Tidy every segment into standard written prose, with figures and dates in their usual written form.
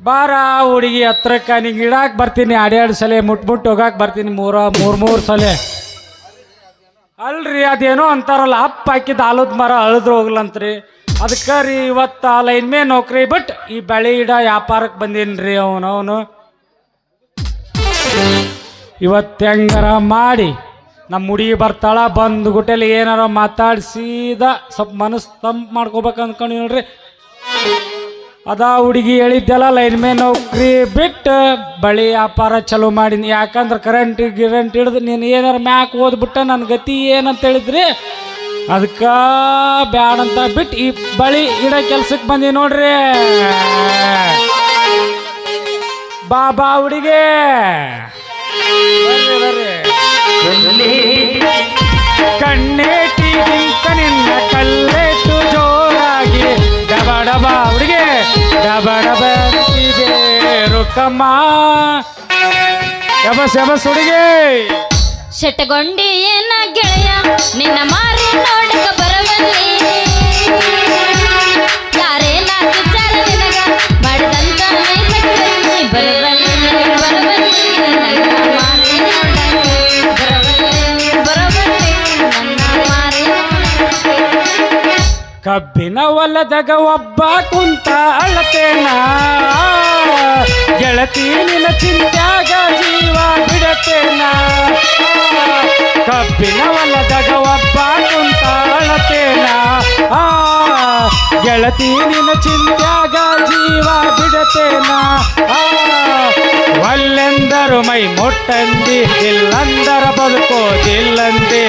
ಬಾರ ಹುಡುಗಿ ಹತ್ರಕ್ಕ ನಿಂಗೆ ಇಡಾಕ್ ಬರ್ತೀನಿ ಎರಡೆರಡು ಸಲ ಮುಟ್ ಹೋಗಾಕ್ ಬರ್ತೀನಿ ಮೂರು ಸಲ. ಅಲ್ರಿ ಅದೇನೋ ಅಂತಾರಲ್ಲ ಅಪ್ಪ ಹಾಕಿದ ಆಲದ ಮರ ಅಳದ್ರು ಹೋಗ್ಲಂತ್ರಿ. ಅದಕ್ಕೆ ರೀ ಇವತ್ತು ಲೈನ್ ಮೇ ನೌಕರಿ ಬಟ್ ಈ ಬೆಳೆ ಗಿಡ ವ್ಯಾಪಾರಕ್ಕೆ ಬಂದೀನಿ ರೀ. ಅವನು ಇವತ್ತು ಹೆಂಗಾರ ಮಾಡಿ ನಮ್ಮ ಹುಡುಗಿ ಬರ್ತಾಳ, ಬಂದು ಗುಟ್ಟೆಲಿ ಏನಾರ ಮಾತಾಡ್ಸಿದ ಸ್ವಲ್ಪ ಮನಸ್ಸು ತಂಪು ಮಾಡ್ಕೋಬೇಕು ಅಂದ್ಕೊಂಡು ನೋಡ್ರಿ. ಅದಾ ಹುಡುಗಿ ಹೇಳಿದ್ದೆಲ್ಲ ಲೈನ್ ಮೇ ನೌಕರಿ ಬಿಟ್ಟು ಬಳಿ ವ್ಯಾಪಾರ ಚಲೋ ಮಾಡೀನಿ. ಯಾಕಂದ್ರೆ ಕರೆಂಟ್ ಹಿಡಿದು ನೀನು ಏನಾರು ಮ್ಯಾಕ್ ಓದ್ಬಿಟ್ಟ ನನ್ನ ಗತಿ ಏನಂತ ಹೇಳಿದ್ರಿ. ಅದಕ್ಕೆ ಬ್ಯಾಡ ಅಂತ ಬಿಟ್ಟು ಈ ಬಳಿ ಗಿಡ ಕೆಲ್ಸಕ್ಕೆ ಬಂದಿ ನೋಡ್ರಿ. ಬಾ ಹುಡುಗಿ ಬರ್ರಿ ಕಣ್ಣೇಟಿ ನಿನ್ನ ಕಲ್ಲೇಟು ಜೋರಾಗಿ ಡಬ ಹುಡುಗಿ ಡಬ ರುಕ್ಕಮ್ಮ ಎಬಸ್ ಹುಡುಗಿ. ಶೆಟ್ಟಗೊಂಡಿ ಏನ ಗೆಳೆಯ ನಿನ್ನ ಮಾರಿ ನೋಡಕ ಬರವಲ್ಲಿ ಯಾರೇನಾದ್ರು ವಿಚಾರ ನಿನಗ ಮಾಡಿದಂತ ಬರವಲ್ಲಿ ನನ್ನ ಮಾರಿ ಬರವಲ್ಲಿ ನನ್ನ ಮಾರಿ. ಕಬ್ಬಿನ ಹೊಲದಾಗ ಒಬ್ಬ ಕುಂತ ಅಳತೇನ ಗೆಳತಿ ನಿನ್ನ ಚಿಂತ್ಯಾಗ ಜೀವ ಬಿಡತೇನ. ಕಬ್ಬಿನ ಹೊಲದಾಗ ಒಬ್ಬ ಕುಂತ ಅಳತೇನ ಗೆಳತಿ ನಿನ್ನ ಚಿಂತ್ಯಾಗ ಜೀವ ಬಿಡತೇನ. ಒಲ್ಲೆಂದರು ಮೈ ಮುಟ್ಟಂದಿ ಇಲ್ಲಂದರ ಬದುಕೋದಿಲ್ಲಂದಿ.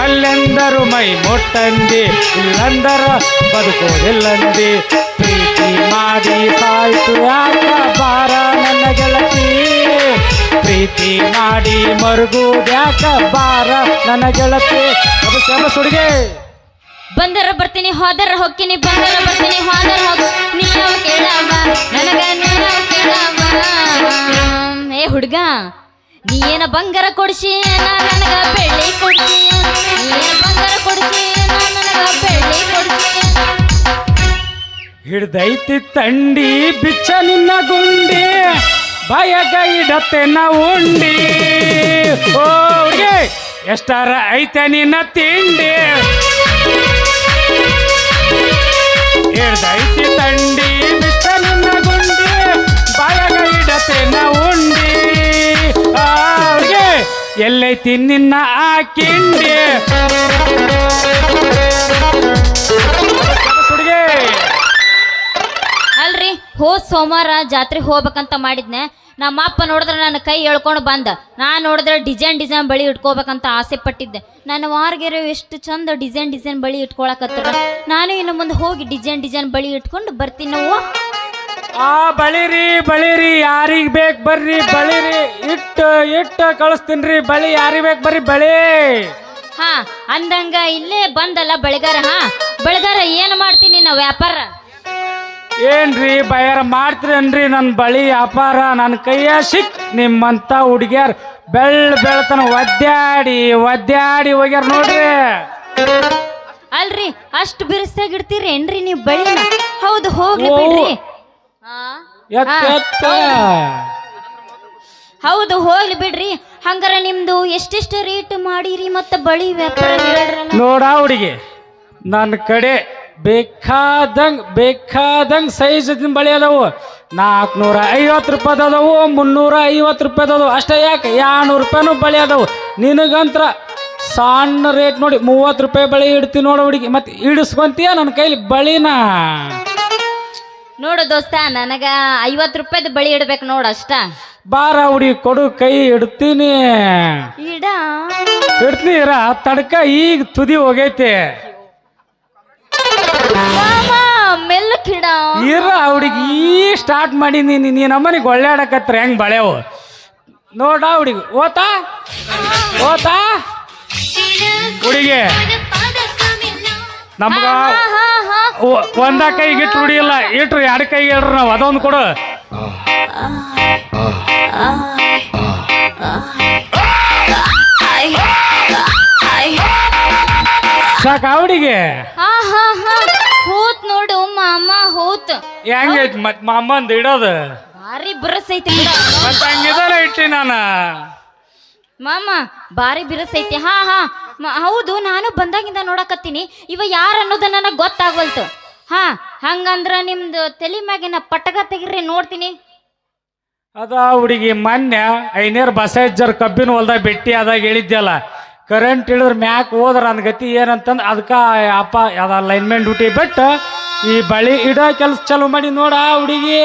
ಒಲ್ಲೆಂದರು ಮೈ ಮುಟ್ಟಂದಿ ಇಲ್ಲಂದರ ಬದುಕೋದಿಲ್ಲಂದಿ. ಪ್ರೀತಿ ಮಾಡಿ ಸಾಯ್ತು ಯಾಕ ಬಾರ ನನ್ನ ಗೆಳತಿ. ಪ್ರೀತಿ ಮಾಡಿ ಮರುಗುದ್ಯಾಕ ಬಾರ ನನ್ನ ಗೆಳತಿ. ಹುಡುಗಿ ಬಂದರ ಬರ್ತೀನಿ ಹೋದರ ಹೋಗ್ತೀನಿ ಬಂದರ ಬರ್ತೀನಿ ಹೋದರ ಹೋಗ ನೀವ ಕೇಳವ ನನಗ ನೀವ ಕೇಳವ. ಏ ಹುಡುಗ ನೀ ಏನ ಬಂಗಾರ ಕೊಡ್ಸಿ ನನಗ ಬೆಳ್ಳಿ ಕೊಡ್ಸಿ. ನೀ ಏನ ಬಂಗಾರ ಕೊಡ್ಸಿ ನನಗ ಬೆಳ್ಳಿ ಕೊಡ್ಸಿ. ಹಿಡ್ದೈತಿ ತಂಡಿ ಬಿಚ್ಚ ನಿನ್ನ ಗುಂಡಿ ಬಾಯಾಗ ಇಡತ್ತೆ ನಾ ಉಂಡಿ. ಓ ಹುಡುಗಿ ಎಷ್ಟಾರ ಐತೆ ನಿನ್ನ ತಿಂಡಿ. ಹಿಡ್ದೈತಿ ತಂಡಿ ಬಿಚ್ಚ ನಿನ್ನ ಗುಂಡಿ ಬಾಯಾಗ ಇಡತ್ತೆ ನಾ ಉಂಡಿ. ಹುಡುಗಿ ಎಲ್ಲೈತಿ ನಿನ್ನ ಆ ಕಿಂಡಿ. ಹುಡುಗಿ ಅಲ್ರಿ ಹೋದ್ ಸೋಮವಾರ ಜಾತ್ರೆ ಹೋಗ್ಬೇಕಂತ ಮಾಡಿದ್ನೆ. ನಮ್ಮ ಅಪ್ಪ ನೋಡಿದ್ರೆ ನನ್ನ ಕೈ ಎಳ್ಕೊಂಡು ಬಂದ. ನಾನು ನೋಡಿದ್ರೆ ಡಿಸೈನ್ ಬಳಿ ಇಟ್ಕೋಬೇಕಂತ ಆಸೆ ಪಟ್ಟಿದ್ದೆ. ನನ್ನ ವಾರ್ಗೆರೆ ಎಷ್ಟು ಚಂದ ಡಿಸೈನ್ ಬಳಿ ಇಟ್ಕೊಳಕತ್ತಾರ. ನಾನು ಇನ್ನು ಮುಂದೆ ಹೋಗಿ ಡಿಸೈನ್ ಬಳಿ ಇಟ್ಕೊಂಡು ಬರ್ತೀನಿ. ನಾವು ಬಳಿರಿ ಯಾರಿಗೆ ಬೇಕು ಬರ್ರಿ ಬಳಿರಿ ಇಟ್ಟು ಕಳಿಸ್ತೀನಿ. ಬಳಿ ಯಾರಿಗೆ ಬೇಕು ಬರ್ರಿ ಬಳಿ. ಹಾ ಅಂದಂಗ ಇಲ್ಲೇ ಬಂದಲ್ಲ ಬೆಳಗಾರ ಏನು ಮಾಡ್ತೀನಿ ನಾ ವ್ಯಾಪಾರ. ಏನ್ರಿ ಬಯಾರ ಮಾಡ್ತೀರನ್ರಿ ನನ್ನ ಬಳಿ ವ್ಯಾಪಾರ. ನನ್ನ ಕೈಯ ಸಿಕ್ ನಿಮ್ಮಂತ ಹುಡುಗಿಯರ್ ಬೆಳ್ತನ ಒದ್ದಾಡಿ ಹೋಗ್ಯಾರ ನೋಡ್ರಿ. ಅಲ್ರಿ ಅಷ್ಟು ಬಿರುಸಾಗಿಡ್ತೀರಿ ಏನ್ರಿ ನೀವು ಬಳಿನ? ಹೌದು ಹೋಗ್ಲಿ ಬಿಡ್ರಿ. ಹೌದು ಹೋಗ್ಲಿ ಬಿಡ್ರಿ. ಹಂಗಾರ ನಿಮ್ದು ಎಷ್ಟೆಷ್ಟು ರೇಟ್ ಮಾಡಿರಿ ಮತ್ತೆ ಬಳಿ ವ್ಯಾಪಾರ ಹೇಳ್ರಲ್ಲ. ನೋಡ ಹುಡುಗಿ ನನ್ನ ಕಡೆ ಬೇಕಾದಂಗ್ ಸೈಜ್ ಬಳಿ ಅದಾವು. 450 ರೂಪಾಯಿ ಅದಾವು, 350 ರೂಪಾಯಿ ಅದಾವು. ಅಷ್ಟೇ ಯಾಕೆ 200 ರೂಪಾಯಿನೂ ಬಳಿ ಅದಾವು. ನಿನಗಂತ್ರ ಸಣ್ಣ ರೇಟ್ ನೋಡಿ 30 ರೂಪಾಯಿ ಬಳಿ ಇಡ್ತೀನಿ ನೋಡು ಹುಡುಗಿ. ಮತ್ತೆ ಇಡಿಸ್ಕೊಂತೀಯ ನನ್ನ ಕೈಲಿ ಬಳಿನ? ನೋಡು ದೋಸ್ತ ನನಗ 50 ರೂಪಾಯಿದ ಬಳಿ ಇಡ್ಬೇಕು ನೋಡು ಅಷ್ಟ. ಬಾರ ಹುಡುಗಿ ಕೊಡು ಕೈ ಇಡ್ತೀನಿ. ಇಡ್ತೀನಿ ತಡ್ಕ ಈಗ ತುದಿ ಹೋಗೈತೆ. ಮೆಲ್ಲಕ್ಕಿಡ ಹುಡುಗಿ ಈ ಸ್ಟಾರ್ಟ್ ಮಾಡಿ ನೀನಮ್ಮನಿಗೆ ಒಳ್ಳೆಡಕತ್ರ ಹೆಂಗ್ ಬಳೆವು ನೋಡ ಹುಡುಗಿ. ಓತಾ ಹುಡುಗಿ ನಮ್ಗ ಒಂದ ಕೈಗೆ ಇಟ್ಟು ಹುಡಿಯಿಲ್ಲ, ಇಟ್ರು 2 ಕೈಗೆ ಹೇಳ್ರಿ ನಾವು. ಅದೊಂದು ಕೊಡು. ಸಾಕ ಹುಡುಗಿ? ಹೋತ್ ನೋಡು ಮಾಮ ಹೋತ್. ಹೆಂಗೈತಿ ಮತ್ ಮಾಮಂದ್ ಇಡೋದು? ಭಾರಿ ಬಿರಸೈತಿ ಬಿಡ ಮತ್ತೆ ಹಂಗಿದಾರ ಇಟ್ಟಿ ನಾನು ಮಾಮ ಭಾರಿ ಬಿರಸೈತಿ. ಹಾ ಹಾ ಹೌದು, ನಾನು ಬಂದಾಗಿಂದ ನೋಡಕತ್ತೀನಿ. ಇವ ಯಾರು ಅನ್ನೋದ ನನಗೆ ಗೊತ್ತಾಗವಲ್ತು. ಹಾ, ಹಂಗಂದ್ರ ನಿಮ್ದು ತಲೆ ಮ್ಯಾಗಿನ ಪಟಕ ತೆಗಿರಿ ನೋಡ್ತೀನಿ. ಅದ ಹುಡುಗಿ ಮೊನ್ನೆ ಐನೇರ್ ಬಸಜ್ಜರ್ ಕಬ್ಬಿನ ಹೊಲ್ದಾಗ ಭೇಟಿ ಆದಾಗ ಹೇಳಿದ್ಯಲ್ಲ, ಕರೆಂಟ್ ಇಳಿದ್ರ ಮ್ಯಾಕ್ ಹೋದ್ರ ನನ್ನ ಗತಿ ಏನಂತಂದು ಅದಕ್ಕೆ ಅಪ್ಪ ಅದ ಲೈನ್ಮೆನ್ ಡ್ಯೂಟಿ ಬಿಟ್ಟು ಈ ಬಳಿ ಇಡೋ ಕೆಲಸ ಚಾಲು ಮಾಡಿ ನೋಡ ಹುಡುಗಿ.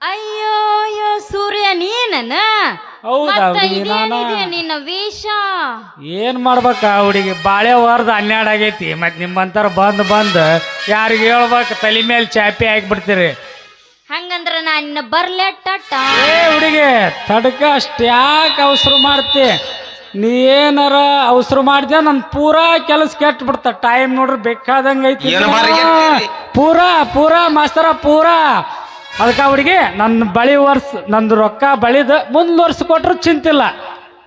ಅಯ್ಯೋ ಅಯ್ಯೋ ಸೂರ್ಯ ನೀನ ಹೌದಾ ಹುಡುಗಿ? ನಿನ್ನ ವೇಷ ಏನ್ ಮಾಡ್ಬೇಕ ಹುಡುಗಿ? ಬಾಳೆ ವಾರದ 12 ಆಗೈತಿ. ಮತ್ ನಿಮ್ಮಂತಾರ ಬಂದ್ ಯಾರಿಗೆ ಹೇಳ್ಬೇಕು? ತಲೆ ಮೇಲೆ ಚಾಪಿ ಹಾಕ್ಬಿಡ್ತೀರಿ. ಹಂಗಂದ್ರ ನಾನು ಬರ್ಲೆ ಟಟ. ಏ ಹುಡುಗಿ ತಡಕ ಅಷ್ಟ್ಯಾಕೆ ಅವಸರ ಮಾಡ್ತಿ? ನೀ ಏನಾರ ಅವಸರ ಮಾಡ್ದ್ಯಾ ನನ್ ಪೂರಾ ಕೆಲಸ ಕೆಟ್ಟ ಬಿಡ್ತ. ಟೈಮ್ ನೋಡ್ರಿ ಬೇಕಾದಂಗ ಐತಿ ಪೂರಾ ಮಾಸ್ತರ ಪೂರಾ. ಅದಕ್ಕೆ ಹುಡುಗಿ ನನ್ನ ಬಳಿ ನಂದು ರೊಕ್ಕ ಬಳಿದ ಮುಂದ್ ವರ್ಷ ಕೊಟ್ರು ಚಿಂತಿಲ್ಲ.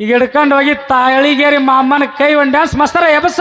ಈಗ ಹಿಡ್ಕೊಂಡು ಹೋಗಿ ತಾಳಿಗೇರಿ ಮಾಮನ ಕೈ ಒಂದು ಡ್ಯಾನ್ಸ್ ಮಾಸ್ತರ ಎಬಸ.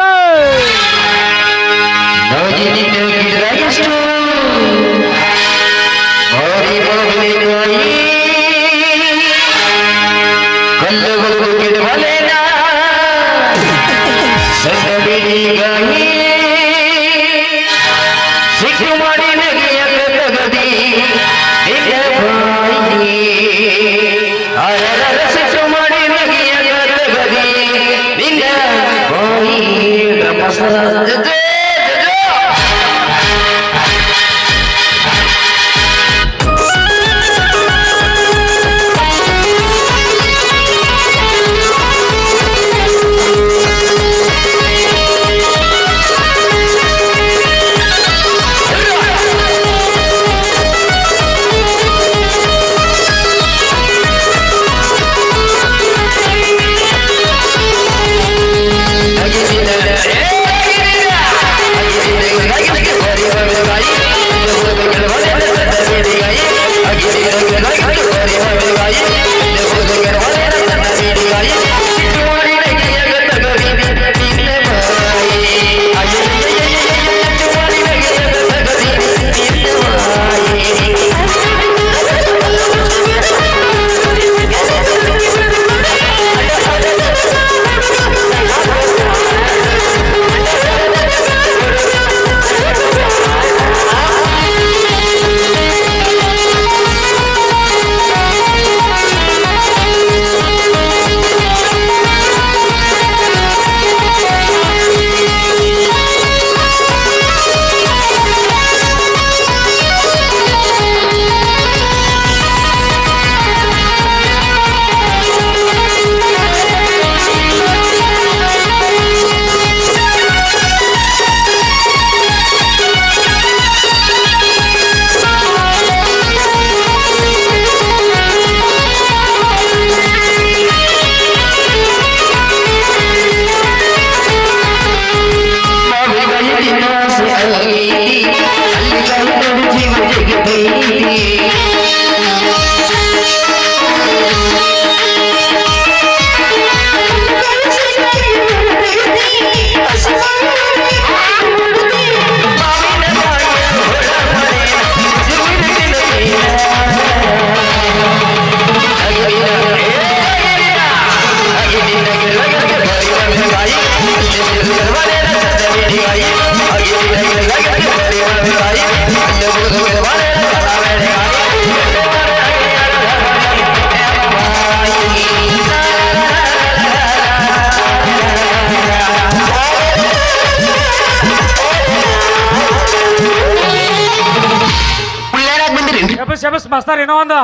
ಎಬಸ್ ಮಾಸ್ತರ್ ಏನೋ ಒಂದು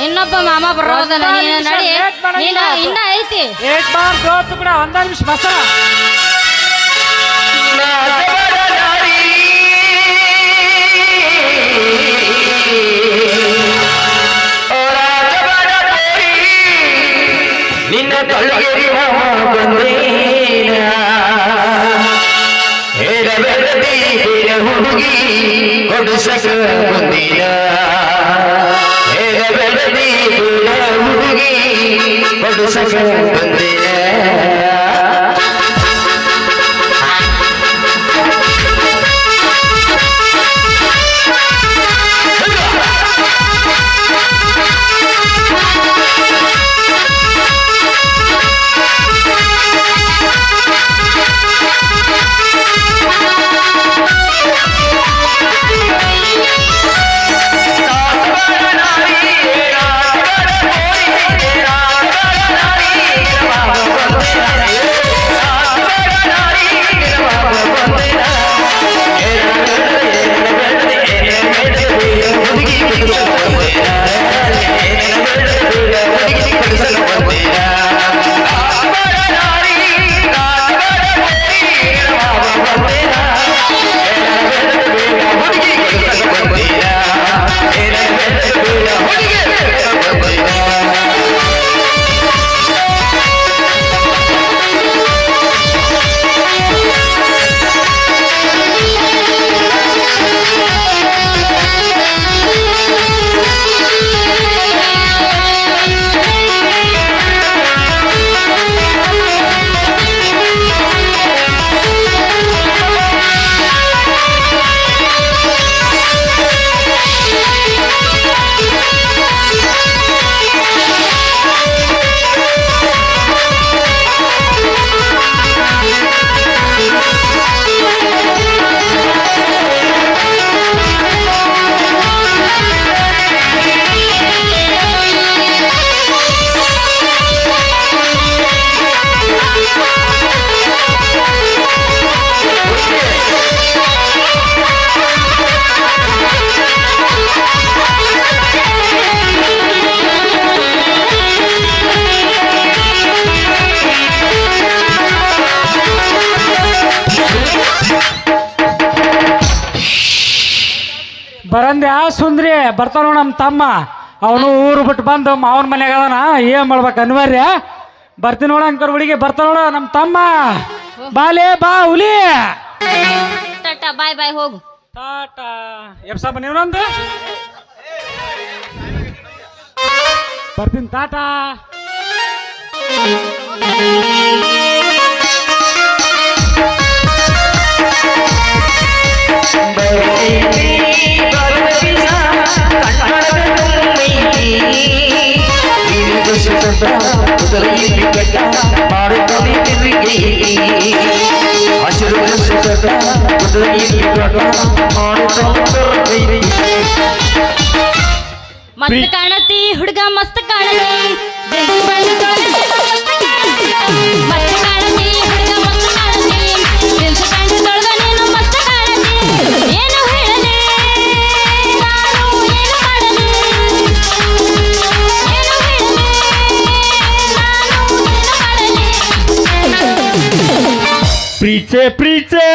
ಇನ್ನೊಬ್ಬ ಮಾಮ ಬರೋದಲ್ಲ. ನೀನು ನಡಿ, ಇನ್ನ ಐತಿ. ಕೂಡ 1 ನಿಮಿಷ ಮಾಸ್ತರ. ನಿನ್ನ ತಲೆಗೆ ಹುಡುಗಿ ಕೊಡುಸಕ ಬಂದಿನ ಹೇಳಬೇಡದಿ ಹುಡುಗಿ ಕೊಡುಸಕ ಬಂದಿನ. ಬರಂದ್ಯಾ ಸುಂದ್ರಿ ಬರ್ತಾನ ನಮ್ಮ ತಮ್ಮ ಅವನು ಊರು ಬಿಟ್ಟು ಬಂದು ಮಾವನ ಮನ್ಯಾಗ ಅದಾನ ಏನ್ ಮಾಡ್ಬೇಕು ಅನಿವಾರ್ಯ ಬರ್ತೀನಿ ನೋಡ ಅಂಕರ್ ಹುಡುಗಿ ಬರ್ತಾನ ನೋಡ ನಮ್ಮ ತಮ್ಮ ಬಾಲೇ ಬಾ ಹುಲಿ ಟಾಟಾ ಬಾಯ್ ಬಾಯ್ ಹೋಗು ಟಾಟಾ ಎಬ್ಸ ನೀವನೊಂದು ಬರ್ತೀನಿ ಟಾಟಾ ಮಸ್ತ್ ಕಾಣತಿ ಹುಡುಗ ಮಸ್ತ್ ಕಾಣತಿ ಮಸ್ತ್ ಕಾಣತಿ ಹುಡುಗ ಮಸ್ತ್ ಕಾಣತಿ ಜೀನ್ಸ್ ಪ್ಯಾಂಟ್ ತೊಳೆದ ನೀನು ಮಸ್ತ್ ಕಾಣತಿ ಏನು ಹೇಳಲಿ ನಾನು ಏನು ಮಾಡಲಿ ಏನು ಹೇಳಲಿ ನಾನು ಏನು ಮಾಡಲಿ ಪ್ರೀಚೆ ಪ್ರೀಚೆ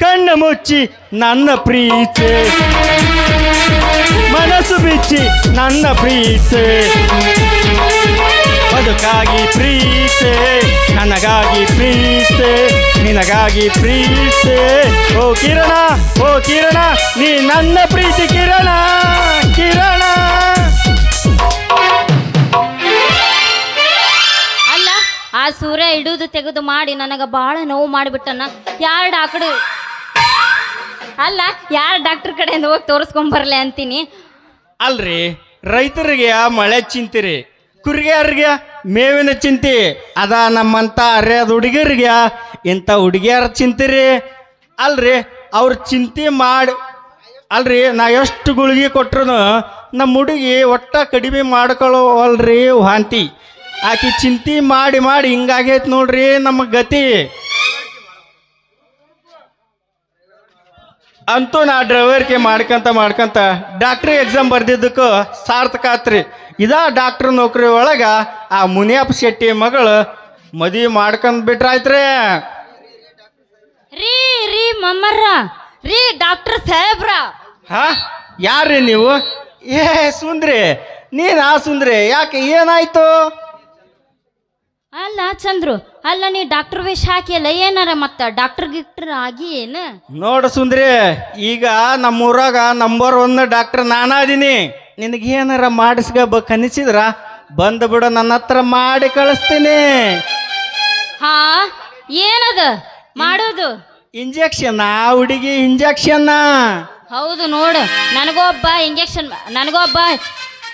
ಕಣ್ಣ ಮುಚ್ಚಿ ನನ್ನ ಪ್ರೀಚೆ ಮನಸ್ಸು ಬಿಚ್ಚಿ ನನ್ನ ಪ್ರೀಚೆ ಬದುಕಾಗಿ ಪ್ರೀಚೆ ನನಗಾಗಿ ಪ್ರೀಚೆ ನಿನಗಾಗಿ ಪ್ರೀಚೆ ಓ ಕಿರಣ ನೀ ನನ್ನ ಪ್ರೀತಿ ಕಿರಣ ಕಿರಣ ಅಲ್ಲ ಆ ಸೂರ್ಯ ಇಡುದು ತೆಗೆದು ಮಾಡಿ ನನಗ ಬಾಳ ನೋವು ಮಾಡಿಬಿಟ್ಟನ ಯಾರು ಡಾಕ್ಟರ್ ಕಡೆಯಿಂದ ಹೋಗಿ ತೋರಿಸ್ಕೊಂಡ್ ಬರ್ಲೆ ಅಂತೀನಿ ಅಲ್ರಿ ರೈತರಿಗೆ ಮಳೆ ಚಿಂತಿರಿ ಕುರಿಗಾರಿಗೆ ಮೇವಿನ ಚಿಂತಿ ಅದ ನಮ್ಮಂತ ಅರ್ಯಾದ ಹುಡುಗಿಯರಿಗೆ ಇಂಥ ಹುಡುಗಿಯರ ಚಿಂತಿರಿ ಅಲ್ರಿ ಅವ್ರ ಚಿಂತೆ ಮಾಡಿ ಅಲ್ರಿ ನಾ ಎಷ್ಟು ಗುಳಿಗೆ ಕೊಟ್ರು ನಮ್ಮ ಹುಡುಗಿ ಒಟ್ಟ ಕಡಿಮೆ ಮಾಡ್ಕೊಳ್ಳೋವಲ್ರಿ ವಾಂತಿ ಆಕಿ ಚಿಂತೆ ಮಾಡಿ ಮಾಡಿ ಹಿಂಗಾಗೈತೆ ನೋಡ್ರಿ ನಮ್ಮ ಗತಿ ಅಂತೂ ನಾ ಡ್ರೈವರ್ಗೆ ಮಾಡ್ಕಂತ ಡಾಕ್ಟ್ರಿ ಎಕ್ಸಾಮ್ ಬರ್ದಿದ್ದಕ್ಕೂ ಸಾರ್ಥಕ ಆತ್ರಿ ಇದಾ ಡಾಕ್ಟ್ರ್ ನೌಕರಿ ಒಳಗೆ ಆ ಮುನಿಯಪ್ಪ ಶೆಟ್ಟಿ ಮಗಳು ಮದುವೆ ಮಾಡ್ಕೊಂಡ್ ಬಿಟ್ರಾಯ್ತ್ರಿ ರೀ ರೀ ಮಮ್ಮರ್ರ ರೀ ಡಾಕ್ಟರ್ ಸಾಹೇಬ್ರ ಹಾ ಯಾರ್ರಿ ನೀವು ಏ ಸುಂದ್ರಿ ನೀನ್ ಆ ಸುಂದ್ರಿ ಯಾಕೆ ಏನಾಯ್ತು ಅಲ್ಲ ಚಂದ್ರು ಅಲ್ಲ ನೀ ಡಾಕ್ಟರ್ ವೇಷ ಹಾಕಿಯಲ್ಲ ಏನಾರ ಮತ್ತ ಡಾಕ್ಟರ್ ಗಿಕ್ಟರ್ ಆಗಿ ಏನ ನೋಡು ಸುಂದ್ರಿ ಈಗ ನಮ್ಮೂರಾಗ ನಂಬರ್ 1 ಡಾಕ್ಟರ್ ನಾನಾದೀನಿ ನಿನಗೇನಾರ ಮಾಡಿಸ್ಕೋಬೇಕು ಅನಿಸಿದ್ರ ಬಂದ್ ಬಿಡು ನನ್ನ ಹತ್ರ ಮಾಡಿ ಕಳಿಸ್ತೀನಿ ಹಾ ಏನದ ಮಾಡೋದು ಇಂಜೆಕ್ಷನ್ ಆ ಹುಡುಗಿ ಇಂಜೆಕ್ಷನ್ ಹೌದು ನೋಡು ನನಗೊಬ್ಬ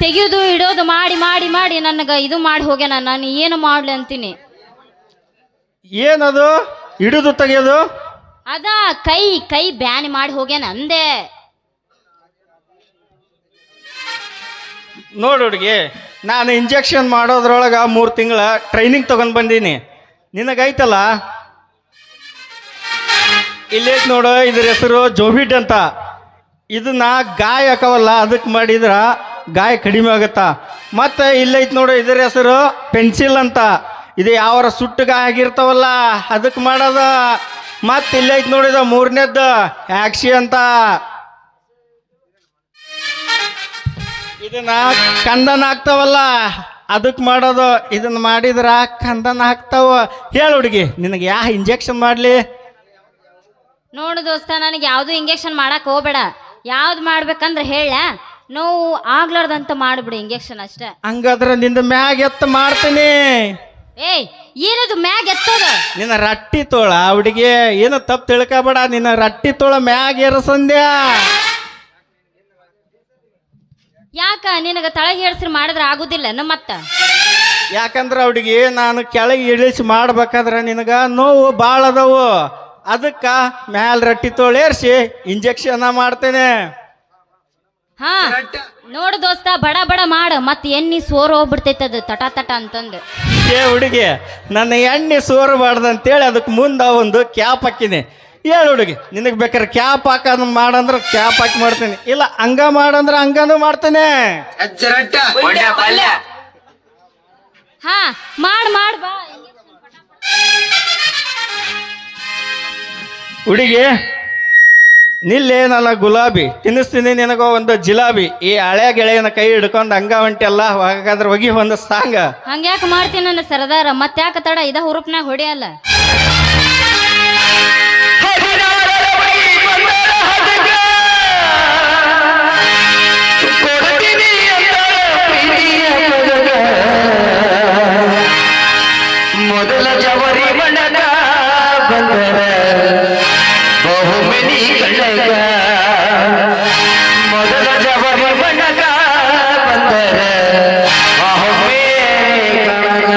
ತೆಗಿಯೋದು ಇಡೋದು ಮಾಡಿ ಮಾಡಿ ಮಾಡಿ ನನಗೆ ಇದು ಮಾಡಿ ಹೋಗ್ಯಾನ ನಾನು ಏನು ಮಾಡ್ಲಿ ಅಂತೀನಿ ಏನದು ಹಿಡಿದು ತೆಗೆಯೋದು ಅದ ಕೈ ಬ್ಯಾನಿ ಮಾಡಿ ಹೋಗ್ಯಾನ ಅಂದೆ ನೋಡು ಹುಡುಗಿ ನಾನು ಇಂಜೆಕ್ಷನ್ ಮಾಡೋದ್ರೊಳಗೆ 3 ತಿಂಗಳ ಟ್ರೈನಿಂಗ್ ತಗೊಂಡ್ ಬಂದೀನಿ ನಿನಗೈತಲ್ಲ ಇಲ್ಲೈತ್ ನೋಡು ಇದ್ರ ಹೆಸರು ಜೋಬಿಡ್ ಅಂತ ಇದನ್ನ ಗಾಯ ಹಾಕವಲ್ಲ ಅದಕ್ಕೆ ಮಾಡಿದ್ರ ಗಾಯ ಕಡಿಮೆ ಆಗುತ್ತಾ ಮತ್ತೆ ಇಲ್ಲೈತ್ ನೋಡು ಇದ್ರ ಹೆಸರು ಪೆನ್ಸಿಲ್ ಅಂತ ಇದು ಯಾವರ ಸುಟ್ಟು ಗಾಯ ಆಗಿರ್ತಾವಲ್ಲ ಅದಕ್ಕೆ ಮಾಡೋದ ಮತ್ತೆ ಇಲ್ಲೈತ್ ನೋಡಿದ 3ನೇದ್ದು ಆಕ್ಸಿ ಅಂತ ಇದನ್ನ ಕಂದನ ಹಾಕ್ತಾವಲ್ಲ ಅದಕ್ಕೆ ಮಾಡೋದು ಇದನ್ನ ಮಾಡಿದ್ರ ಕಂದನ ಹಾಕ್ತಾವ ಹೇಳು ಹುಡುಗಿ ನಿನಗೆ ಯಾ ಇಂಜೆಕ್ಷನ್ ಮಾಡ್ಲಿ ನೋಡು ದೋಸ್ತ ನನಗೆ ಯಾವುದು ಇಂಜೆಕ್ಷನ್ ಮಾಡಕ್ ಹೋಗ್ಬೇಡ ಯಾವ್ದು ಮಾಡ್ಬೇಕಂದ್ರೆ ಹೇಳ ನೋವು ಆಗ್ಲಾರ್ದಂತ ಮಾಡ್ಬಿಡು ಇಂಜೆಕ್ಷನ್ ಅಷ್ಟೇ ಹಂಗಾದ್ರೆ ನಿಂದ ಮ್ಯಾಗ ಎತ್ತ ಮಾಡ್ತೀನಿ ಏಯ್ ಏನದು ಮ್ಯಾಗ್ ಎತ್ತೋದು ನಿನ್ನ ರಟ್ಟಿ ತೋಳ ಹುಡುಗಿ ಏನು ತಪ್ಪು ತಿಳ್ಕೊಬೇಡ ನಿನ್ನ ರಟ್ಟಿ ತೋಳ ಮ್ಯಾಗ ಏರಸಂದ್ಯಾ ಯಾಕ ನಿನಗ ತಳಗ ಏರ್ಸ್ರಿ ಮಾಡಿದ್ರೆ ಆಗುದಿಲ್ಲ ಮತ್ತ ಯಾಕಂದ್ರ ಹುಡುಗಿ ನಾನು ಕೆಳಗೆ ಇಳಿಸಿ ಮಾಡ್ಬೇಕಾದ್ರೆ ನಿನಗ ನೋವು ಭಾಳ ಅದಾವು ಅದಕ್ಕ ಮ್ಯಾಲ ರಟ್ಟಿ ತೋಳ ಏರ್ಸಿ ಇಂಜೆಕ್ಷನ್ ಮಾಡ್ತೇನೆ ಹಾ ನೋಡು ದೋಸ್ತ ಬಡ ಬಡ ಮಾಡು ಮತ್ ಎಣ್ಣಿ ಸೋರ್ ಹೋಗ್ಬಿಡ್ತೈತದ ತಟ ಅಂತಂದು ಏ ಹುಡುಗಿ ನನ್ನ ಎಣ್ಣೆ ಸೋರಬಾರ್ದು ಅಂತೇಳಿ ಅದಕ್ಕೆ ಮುಂದೆ ಒಂದು ಕ್ಯಾಪ್ ಹಾಕಿನಿ ಹೇಳು ಹುಡುಗಿ ನಿನಗೆ ಬೇಕಾದ್ರೆ ಕ್ಯಾಪ್ ಹಾಕೋದು ಮಾಡಂದ್ರೆ ಕ್ಯಾಪ್ ಹಾಕಿ ಮಾಡ್ತೀನಿ ಇಲ್ಲ ಹಂಗ ಮಾಡಂದ್ರೆ ಹಂಗನೂ ಮಾಡ್ತೇನೆ ಹಾ ಮಾಡ್ ಬಾ ಹುಡುಗಿ ನಿಲ್ಲೇ ನನ್ನ ಗುಲಾಬಿ ತಿನ್ನಿಸ್ತೀನಿ ನಿನಗೋ ಒಂದು ಜಿಲಾಬಿ ಈ ಹಳೆ ಗೆಳೆಯನ ಕೈ ಹಿಡ್ಕೊಂಡು ಹಂಗ ಹೊಂಟಿಯಲ್ಲ ಹಾಗಾದ್ರೆ ಹೋಗಿ ಒಂದು ಸಾಂಗ ಹಂಗ್ಯಾಕೆ ಮಾಡ್ತೀನಿ ನನ್ನ ಸರದಾರ ಮತ್ತ್ಯಾಕ ತಡ ಇದ ಹುರುಪ್ನಾಗ ಹೊಡಿಯಲ್ಲ ಮೊದಲ ಜವರಿ ಬಣ್ಣದ ಬಂದರ ಬಹುಮನಿ ಕಳ್ಳಗ ಮೊದಲ ಜವರಿ ಬಣ್ಣದ ಬಂದರ ಬಹುಮೇ ಕಳ್ಳಗ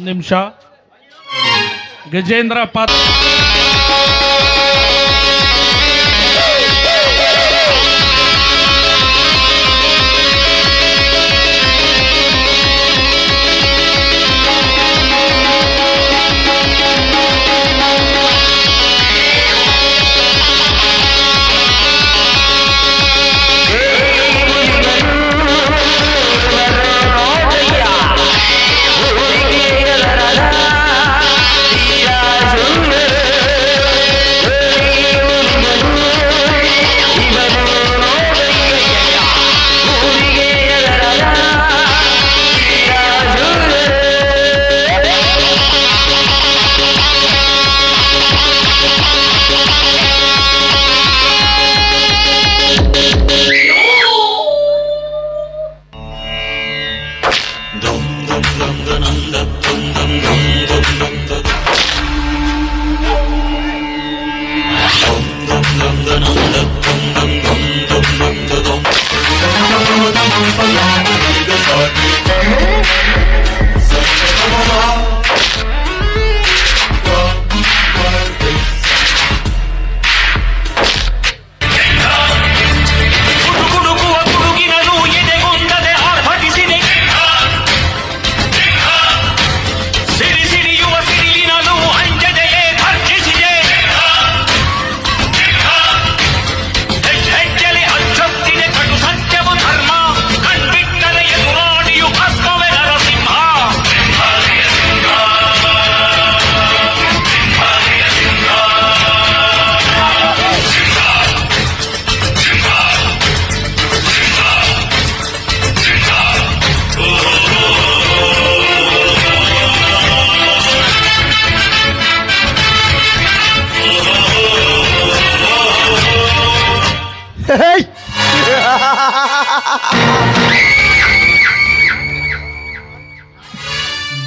ನಿಮಿಷ ಗಜೇಂದ್ರ ಪಾತ್ರ ತೀರಾ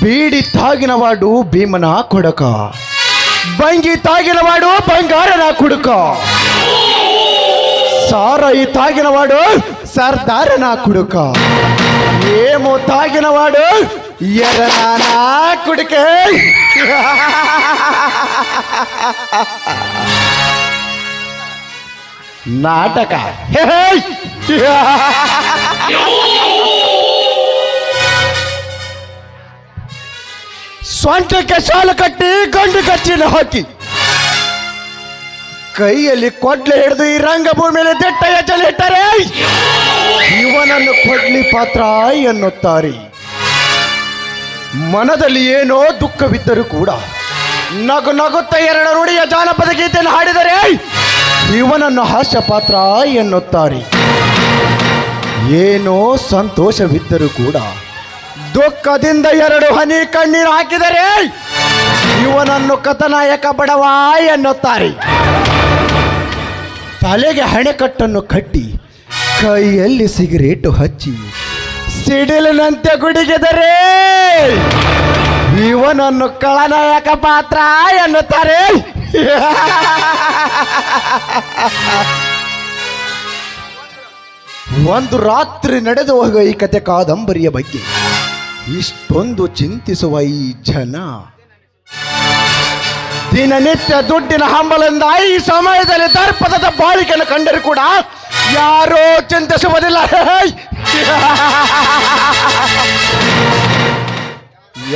ಬೀಡಿ ತಾಗಿನವಾಡು ಭೀಮನ ಕೊಡಕ, ಬಂಗಿ ತಾಗಿನವಾಡು ಬಂಗಾರನ ಕುಡುಕ, ಸಾರಾಯಿ ತಾಗಿನವಾಡು ಸರ್ದಾರನ ಕುಡುಕ, ಏಮು ತಾಗಿನವಾಡು ಎರನಾನ ಕುಡುಕೆ. ನಾಟಕ. ಸ್ವಂಟಕ್ಕೆ ಸಾಲು ಕಟ್ಟಿ ಗಂಡು ಕಚ್ಚಿನ ಹಾಕಿ ಕೈಯಲ್ಲಿ ಕೊಡ್ಲೆ ಹಿಡಿದು ಈ ರಂಗಭೂಮಿಯಲ್ಲಿ ದಿಟ್ಟ ಹೆಜ್ಜೆಲಿಟ್ಟರೆ ಇವನನ್ನು ಕೊಡ್ಲಿ ಪಾತ್ರ ಎನ್ನುತ್ತಾರೆ. ಮನದಲ್ಲಿ ಏನೋ ದುಃಖವಿದ್ದರೂ ಕೂಡ ನಗು ನಗುತ್ತ ಎರಡು ನುಡಿಯ ಜಾನಪದ ಗೀತೆಯನ್ನು ಹಾಡಿದರೆ ಇವನನ್ನು ಹಾಸ್ಯ ಪಾತ್ರ ಎನ್ನುತ್ತಾರೆ. ಏನೋ ಸಂತೋಷವಿದ್ದರೂ ಕೂಡ ದುಃಖದಿಂದ ಎರಡು ಹನಿ ಕಣ್ಣೀರು ಹಾಕಿದರೆ ಇವನನ್ನು ಕಥನಾಯಕ ಬಡವ ಎನ್ನುತ್ತಾರೆ. ತಲೆಗೆ ಹಣೆಕಟ್ಟನ್ನು ಕಟ್ಟಿ ಕೈಯಲ್ಲಿ ಸಿಗರೇಟು ಹಚ್ಚಿ ಸಿಡಿಲಿನಂತೆ ಗುಡಿಗೆದರೆ ಇವನನ್ನು ಖಳನಾಯಕ ಪಾತ್ರ ಎನ್ನುತ್ತಾರೆ. ಒಂದು ರಾತ್ರಿ ನಡೆದು ಹೋಗುವ ಈ ಕತೆ ಕಾದಂಬರಿಯ ಬಗ್ಗೆ ಇಷ್ಟೊಂದು ಚಿಂತಿಸುವ ಈ ಜನ ದಿನನಿತ್ಯ ದುಡ್ಡಿನ ಹಂಬಲಿಂದ ಈ ಸಮಯದಲ್ಲಿ ದರ್ಪದ ಬಾಳಿಕೆಯನ್ನು ಕಂಡರೂ ಕೂಡ ಯಾರೋ ಚಿಂತಿಸುವುದಿಲ್ಲ.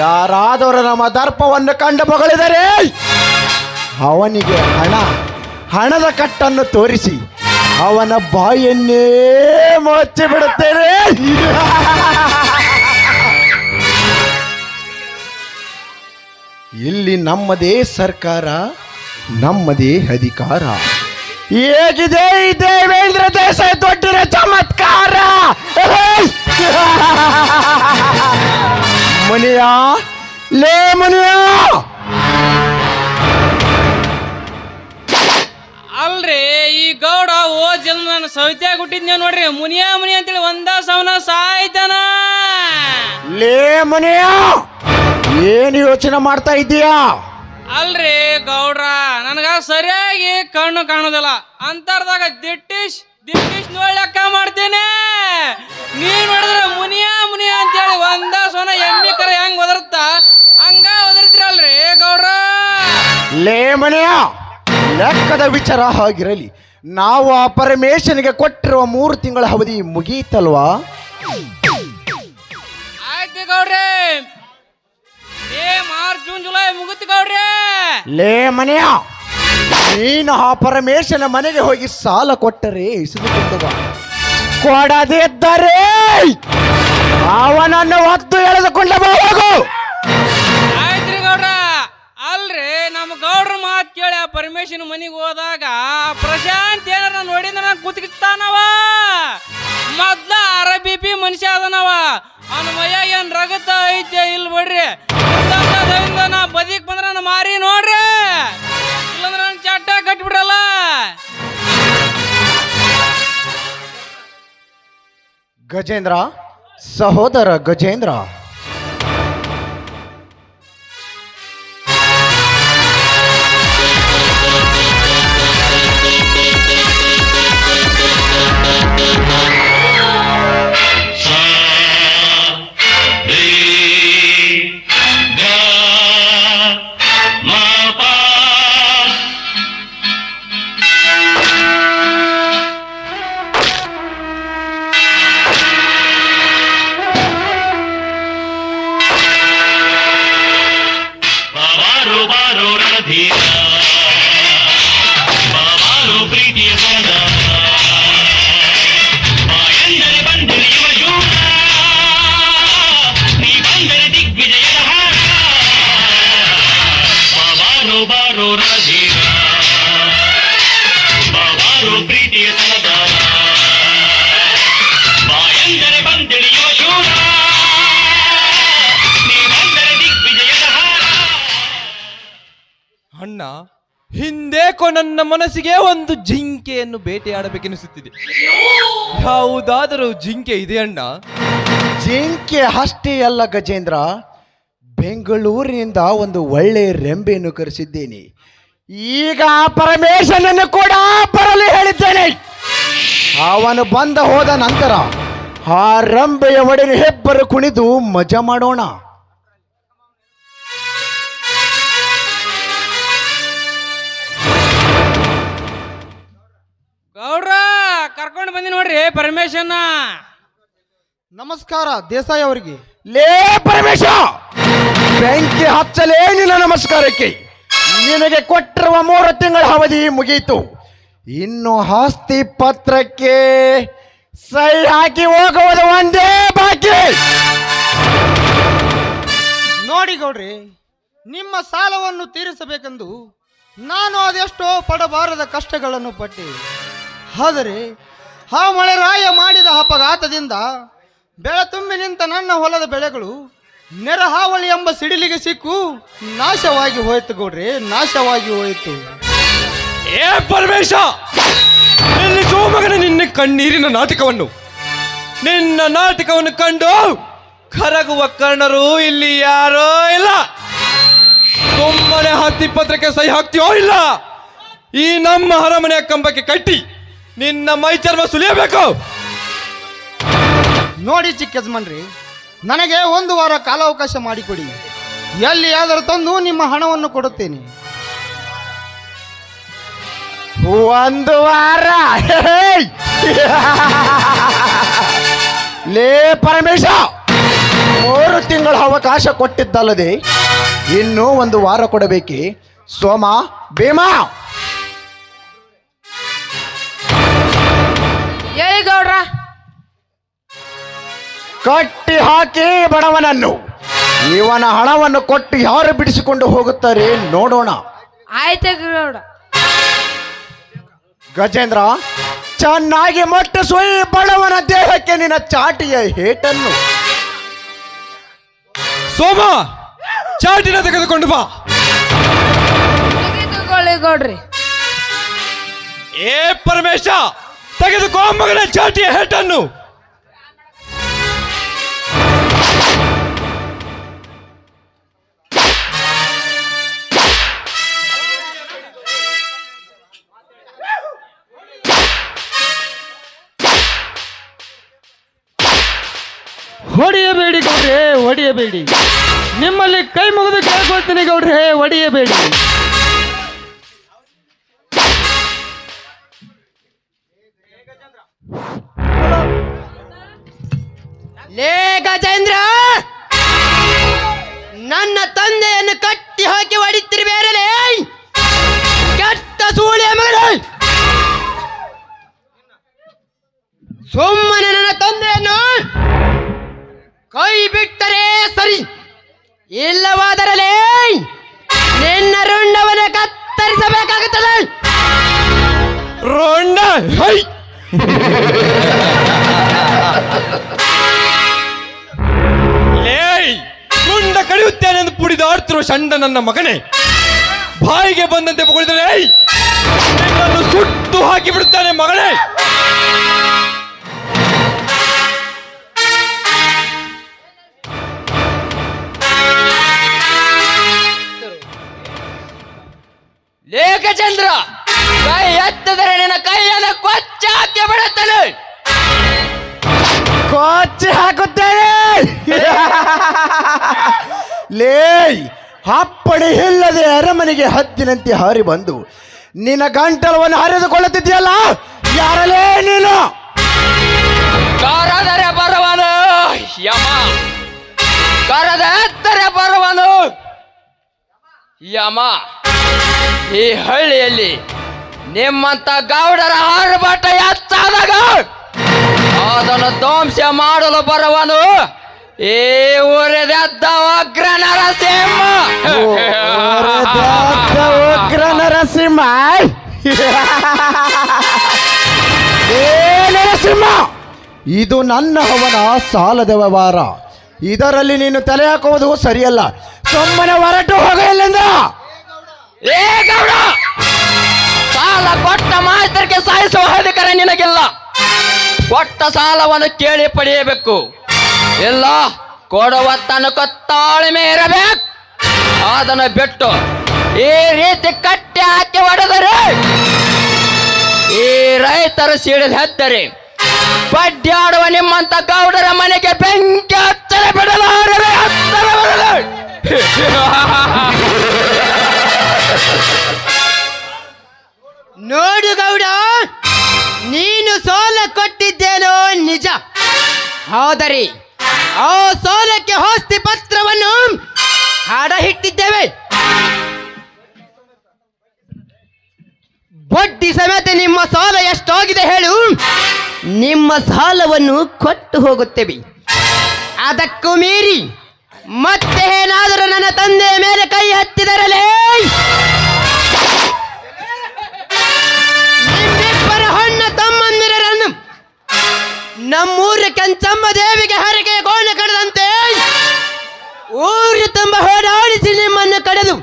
ಯಾರಾದರೂ ನಮ್ಮ ದರ್ಪವನ್ನು ಕಂಡು ಬಗಳಿದರೆ ಅವನಿಗೆ ಹಣದ ಕಟ್ಟನ್ನು ತೋರಿಸಿ ಅವನ ಬಾಯನ್ನೇ ಮುಚ್ಚಿ ಬಿಡುತ್ತೇನೆ. ಇಲ್ಲಿ ನಮ್ಮದೇ ಸರ್ಕಾರ, ನಮ್ಮದೇ ಅಧಿಕಾರ. ಹೇಗಿದೆ ಈ ದೇವೇಂದ್ರ ದೇಸಾಯಿ ದೊಡ್ಡಿನ ಚಮತ್ಕಾರ. ಮುನಿಯ ಲೇ ಮುನಿಯ, ಅಲ್ರಿ ಈ ಗೌಡ ಓ ಜನ ನಾನು ಸವಿತ್ಯಾಗ ಹುಟ್ಟಿದ್ನೇವ್ ನೋಡ್ರಿ. ಮುನಿಯಾ ಮುನಿ ಅಂತೇಳಿ ಒಂದ ಸವನ ಸಾಯ್ತಾನ. ಲೇ ಮುನಿಯ, ಏನು ಯೋಚನೆ ಮಾಡ್ತಾ ಇದ್ದೀಯಾ? ಅಲ್ರಿ ಗೌಡ್ರ, ನನಗ ಸರಿಯಾಗಿ ಕಣ್ಣು ಕಾಣೋದಿಲ್ಲ ಅಂತರ್ದಾಗ ದಿಟ್ಟಿಶ್ ನೋಡಿ ಲೆಕ್ಕ ಮಾಡ್ತೇನೆ. ನೀವ್ ನೋಡಿದ್ರ ಮುನಿಯಾ ಮುನಿಯಾ ಅಂತೇಳಿ ಒಂದ ಸವನ ಎಮ್ಮಿ ಕರ ಹೆಂಗ್ ಒದರುತ್ತ ಹಂಗ ಒದರ್ತಿರಲ್ರಿ ಗೌಡ್ರ. ಲೇ ಮುನಿಯ, ಲೆಕ್ಕದ ವಿಚಾರ ಆಗಿರಲಿ, ನಾವು ಆ ಪರಮೇಶನಿಗೆ ಕೊಟ್ಟಿರುವ 3 ತಿಂಗಳ ಅವಧಿ ಮುಗಿಯಿತಲ್ವಾ? ಆಯ್ತು ಗೌಡ್ರಿ, ಮಾರ್ಚ್ ಜೂನ್ ಜುಲೈ ಮುಗಿತು ಗೌಡ್ರಿ. ಲೇ ಮನೆಯ, ನೀನು ಆ ಪರಮೇಶನ ಮನೆಗೆ ಹೋಗಿ ಸಾಲ ಕೊಟ್ಟರೆ ಇಸಿದುಕೊಂಡು ಬಾ. ಕೊಡದಿದ್ದರೆ ಅವನನ್ನು ಹೊತ್ತು ಎಳೆದುಕೊಂಡು ಹೋಗು. ಆಯ್ತ್ರಿ ಗೌಡ್ರ. ಅಲ್ರಿ ನಮ್ಮ ಗೌಡ್ರ ಮಾತು ಕೇಳಿ ಆ ಪರಮೇಶನ ಮನೆಗೆ ಹೋದಾಗ ಪ್ರಶಾಂತ್ ಏನಾರ ನೋಡಿದ ನಾನು ಕೂತ್ಕಿಸ್ತಾನವ. ಮೊದ್ಲ RBP ಮನುಷ್ಯ ಅದನವ. ಅವನ ಮೈಯ ಏನ್ ರಗತ ಐತೆ ಇಲ್ಲಿ ಬಿಡ್ರಿ. ನಾ ಬದಿಕ್ ಬಂದ್ರ ನಾ ಮಾರಿ ನೋಡ್ರಿ, ಇಲ್ಲಂದ್ರ ನನ್ ಚಟ್ಟ ಕಟ್ಬಿಡ್ರಲ್ಲ. ಗಜೇಂದ್ರ, ಸಹೋದರ ಗಜೇಂದ್ರ, ಹಿಂದೇಕೋ ನನ್ನ ಮನಸ್ಸಿಗೆ ಒಂದು ಜಿಂಕೆಯನ್ನು ಬೇಟೆಯಾಡಬೇಕೆನಿಸುತ್ತಿದೆ. ಯಾವುದಾದರೂ ಜಿಂಕೆ ಇದೆಯಣ್ಣ? ಜಿಂಕೆ ಅಷ್ಟೇ ಅಲ್ಲ ಗಜೇಂದ್ರ, ಬೆಂಗಳೂರಿನಿಂದ ಒಂದು ಒಳ್ಳೆ ರೆಂಬೆಯನ್ನು ಕರೆಸಿದ್ದೇನೆ. ಈಗ ಪರಮೇಶನನ್ನು ಕೂಡ ಬರಲು ಹೇಳಿದ್ದೇನೆ. ಅವನು ಬಂದ ಹೋದ ನಂತರ ಆ ರೆಂಬೆಯ ಒಡನೆ ಹೆಬ್ಬರು ಕುಣಿದು ಮಜಾ ಮಾಡೋಣ. ಗೌಡ್ರ ಕರ್ಕೊಂಡು ಬಂದಿ ನೋಡ್ರಿ ಪರಮೇಶನ್ನ. ನಮಸ್ಕಾರ ದೇಸಾಯಿ ಅವರಿಗೆ. ಲೇ ಪರಮೇಶ, ಬೆಂಕಿ ಹಚ್ಚಲೇ ನಿನ್ನ ನಮಸ್ಕಾರಕ್ಕೆ. ನಿನಗೆ ಕೊಟ್ಟಿರುವ 3 ತಿಂಗಳ ಅವಧಿ ಮುಗಿಯಿತು. ಇನ್ನು ಆಸ್ತಿ ಪತ್ರಕ್ಕೆ ಸೈ ಹಾಕಿ ಹೋಗುವುದು ಒಂದೇ ಬಾಕಿ. ನೋಡಿ ಗೌಡ್ರಿ, ನಿಮ್ಮ ಸಾಲವನ್ನು ತೀರಿಸಬೇಕೆಂದು ನಾನು ಅದೆಷ್ಟೋ ಪಡಬಾರದ ಕಷ್ಟಗಳನ್ನು ಪಟ್ಟೆ. ಆದರೆ ಆ ಮಳೆರಾಯ ಮಾಡಿದ ಅಪಘಾತದಿಂದ ಬೆಳೆ ತುಂಬಿ ನಿಂತ ನನ್ನ ಹೊಲದ ಬೆಳೆಗಳು ನೆರಹಾವಳಿ ಎಂಬ ಸಿಡಿಲಿಗೆ ಸಿಕ್ಕು ನಾಶವಾಗಿ ಹೋಯಿತು ಗೌಡ್ರಿ, ನಾಶವಾಗಿ ಹೋಯಿತು. ಏ ಪರಮೇಶ, ನಿಲ್ಲಿಸು ಮಗನೇ ನಿನ್ನ ಕಣ್ಣೀರಿನ ನಾಟಕವನ್ನು. ನಿನ್ನ ನಾಟಕವನ್ನು ಕಂಡು ಕರಗುವ ಕರ್ಣರು ಇಲ್ಲಿ ಯಾರೋ ಇಲ್ಲ. ಸುಮ್ಮನೆ ಹತ್ತಿ ಪತ್ರಕ್ಕೆ ಸಹಿ ಹಾಕ್ತೀಯೋ ಇಲ್ಲ ಈ ನಮ್ಮ ಅರಮನೆಯ ಕಂಬಕ್ಕೆ ಕಟ್ಟಿ ನಿನ್ನ ಮೈ ಚರ್ಮ ಸುಲಿಯಬೇಕು. ನೋಡಿ ಚಿಕ್ಕ ಯಜಮಾನ್ರಿ, ನನಗೆ 1 ವಾರ ಕಾಲಾವಕಾಶ ಮಾಡಿಕೊಡಿ. ಎಲ್ಲಿಯಾದರೂ ತಂದು ನಿಮ್ಮ ಹಣವನ್ನು ಕೊಡುತ್ತೇನೆ. 1 ವಾರ? ಲೇ ಪರಮೇಶ, 3 ತಿಂಗಳ ಅವಕಾಶ ಕೊಟ್ಟಿದ್ದಲ್ಲದೆ ಇನ್ನೂ 1 ವಾರ ಕೊಡಬೇಕೆ? ಸೋಮ, ಭೀಮಾ, ಹೇಳಿ ಗೌಡ್ರ. ಕಟ್ಟಿ ಹಾಕಿ ಬಡವನನ್ನು. ಇವನ ಹಣವನ್ನು ಕೊಟ್ಟು ಯಾರು ಬಿಡಿಸಿಕೊಂಡು ಹೋಗುತ್ತಾರೆ ನೋಡೋಣ. ಆಯ್ತು ಗೌಡ. ಗಜೇಂದ್ರ, ಚೆನ್ನಾಗಿ ಮೊಟ್ಟಿಸು ಈ ಬಡವನ ದೇಹಕ್ಕೆ ನಿನ್ನ ಚಾಟಿಯ ಹೇಟನ್ನು. ಸೋಮ, ಚಾಟಿನ ತೆಗೆದುಕೊಂಡು ಬಾ. ತೆಗೆದುಕೊಳ್ಳಿ ಗೌಡ್ರಿ. ಏ ಪರಮೇಶ, ತೆಗೆದುಕೋ ಮಗನ ಚಾಟಿಯ ಹೆಟ್ಟನ್ನು. ಹೊಡೆಯಬೇಡಿ ಗೌಡ್ರೆ, ಹೊಡೆಯಬೇಡಿ. ನಿಮ್ಮಲ್ಲಿ ಕೈ ಮುಗಿದು ಕೇಳ್ಕೊಳ್ತೀನಿ ಗೌಡ್ರೆ, ಹೊಡೆಯಬೇಡಿ. ಲೇ ಗಜೇಂದ್ರ, ನನ್ನ ತಂದೆಯನ್ನು ಕಟ್ಟಿ ಹಾಕಿ ಹೊಡಿತಿರ್ಬೇರಲೇ ಕೆಟ್ಟ ಸೂಳೆ ಮಗನೇ. ಸುಮ್ಮನೆ ನನ್ನ ತಂದೆಯನ್ನು ಕೈ ಬಿಟ್ಟರೆ ಸರಿ, ಇಲ್ಲವಾದರಲೇ ನಿನ್ನ ರುಂಡವನ್ನು ಕತ್ತರಿಸಬೇಕಾಗುತ್ತದೆ. ರೋಂಡ ಹೈ. ಲೇಯ್, ರುಂಡ ಕಡಿಯುತ್ತೇನೆಂದು ಪುಡಿದಾಡ್ತಿರುವ ಷಂಡ ನನ್ನ ಮಗನೇ, ಬಾಯಿಗೆ ಬಂದಂತೆ ಪಗಳಿದರೆ ನಿನ್ನನ್ನು ಸುಟ್ಟು ಹಾಕಿ ಬಿಡುತ್ತಾನೆ ಮಗನೇ. ಲೇ ಗಜೇಂದ್ರ, ಕೈ ಎತ್ತದರೆ ನಿನ್ನ ಕೈಯನ್ನು ಕೊಚ್ಚಿ ಹಾಕಿ ಬಿಡುತ್ತೇನೆ. ಕೊಚ್ಚಿ ಹಾಕುತ್ತೇನೆ. ಲೇ, ಅಪ್ಪಣೆ ಇಲ್ಲದೆ ಅರಮನೆಗೆ ಹದ್ದಿನಂತೆ ಹಾರಿ ಬಂದು ನಿನ್ನ ಗಂಟಲವನ್ನು ಹರಿದುಕೊಳ್ಳುತ್ತಿದ್ಯಲ್ಲ, ಯಾರಲೇ ನೀನು? ಕರದರೆ ಬರುವನು ಯಮ, ಕರದ ಎತ್ತರೆ ಬರುವನು ಯಮ. ಈ ಹಳ್ಳಿಯಲ್ಲಿ ನಿಮ್ಮಂತ ಗೌಡರ ಆರ್ಭಟ ಹೆಚ್ಚಾದಾಗ ಅದನ್ನು ಧ್ವಂಸ ಮಾಡಲು ಬರುವನು ಈ ಊರಿದೆದ್ದ ಉಗ್ರ ನರಸಿಂಹ. ಉಗ್ರ ನರಸಿಂಹ? ಏ ನರಸಿಂಹ, ಇದು ನನ್ನ ಅವನ ಸಾಲದ ವ್ಯವಹಾರ. ಇದರಲ್ಲಿ ನೀನು ತಲೆ ಹಾಕುವುದು ಸರಿಯಲ್ಲ. ಸುಮ್ಮನೆ ಹೊರಟು ಹೋಗ ಇಲ್ಲಿಂದ. ಏ ಗೌಡ, ಸಾಲ ಕೊಟ್ಟ ಮಾಸ್ತರಿಗೆ ಸಾಯಿಸುವ ಅಧಿಕಾರ ನಿನಗಿಲ್ಲ. ಕೊಟ್ಟ ಸಾಲವನ್ನು ಕೇಳಿ ಪಡೆಯಬೇಕು, ಇಲ್ಲ ಕೊಡುವ ತನಕ ತಾಳ್ಮೆ ಇರಬೇಕು. ಅದನ್ನು ಬಿಟ್ಟು ಈ ರೀತಿ ಕಟ್ಟಿ ಹಾಕಿ ಹೊಡೆದರೆ ಈ ರೈತರು ಸಿಡಿದು ಹೆತ್ತರೆ ಬಡ್ಡಿ ಆಡುವ ನಿಮ್ಮಂತ ಗೌಡರ ಮನೆಗೆ ಬೆಂಕಿ ಹಚ್ಚರ ಬಿಡಲಾರದೆ ಹಚ್ಚರ ನೋಡು ಗೌಡ, ನೀನು ಸಾಲ ಕೊಟ್ಟಿದ್ದೇನೋ ನಿಜ. ಆದರೆ ಆ ಸಾಲಕ್ಕೆ ಆಸ್ತಿ ಪತ್ರವನ್ನು ಹಡಹಿಟ್ಟಿದ್ದೇವೆ. ಬಡ್ಡಿ ಸಮೇತ ನಿಮ್ಮ ಸಾಲ ಎಷ್ಟಾಗಿದೆ ಹೇಳು, ನಿಮ್ಮ ಸಾಲವನ್ನು ಕೊಟ್ಟು ಹೋಗುತ್ತೇವೆ. ಅದಕ್ಕೂ ಮೀರಿ ಮತ್ತೆ ಏನಾದರೂ ನನ್ನ ತಂದೆಯ ಮೇಲೆ ಕೈ ಹತ್ತಿದರಲೇ ನಿಮ್ಮಿಬ್ಬರ ಹಣ್ಣ ತಮ್ಮಂದಿರನ್ನು ನಮ್ಮೂರ ಕೆಂಚಮ್ಮ ದೇವಿಗೆ ಹರಕೆ ಗೋಣ ಕಡದಂತೆ ಊರು ತುಂಬ ಓಡಾಡಿಸಿ ನಿಮ್ಮನ್ನು ಕಡೆದು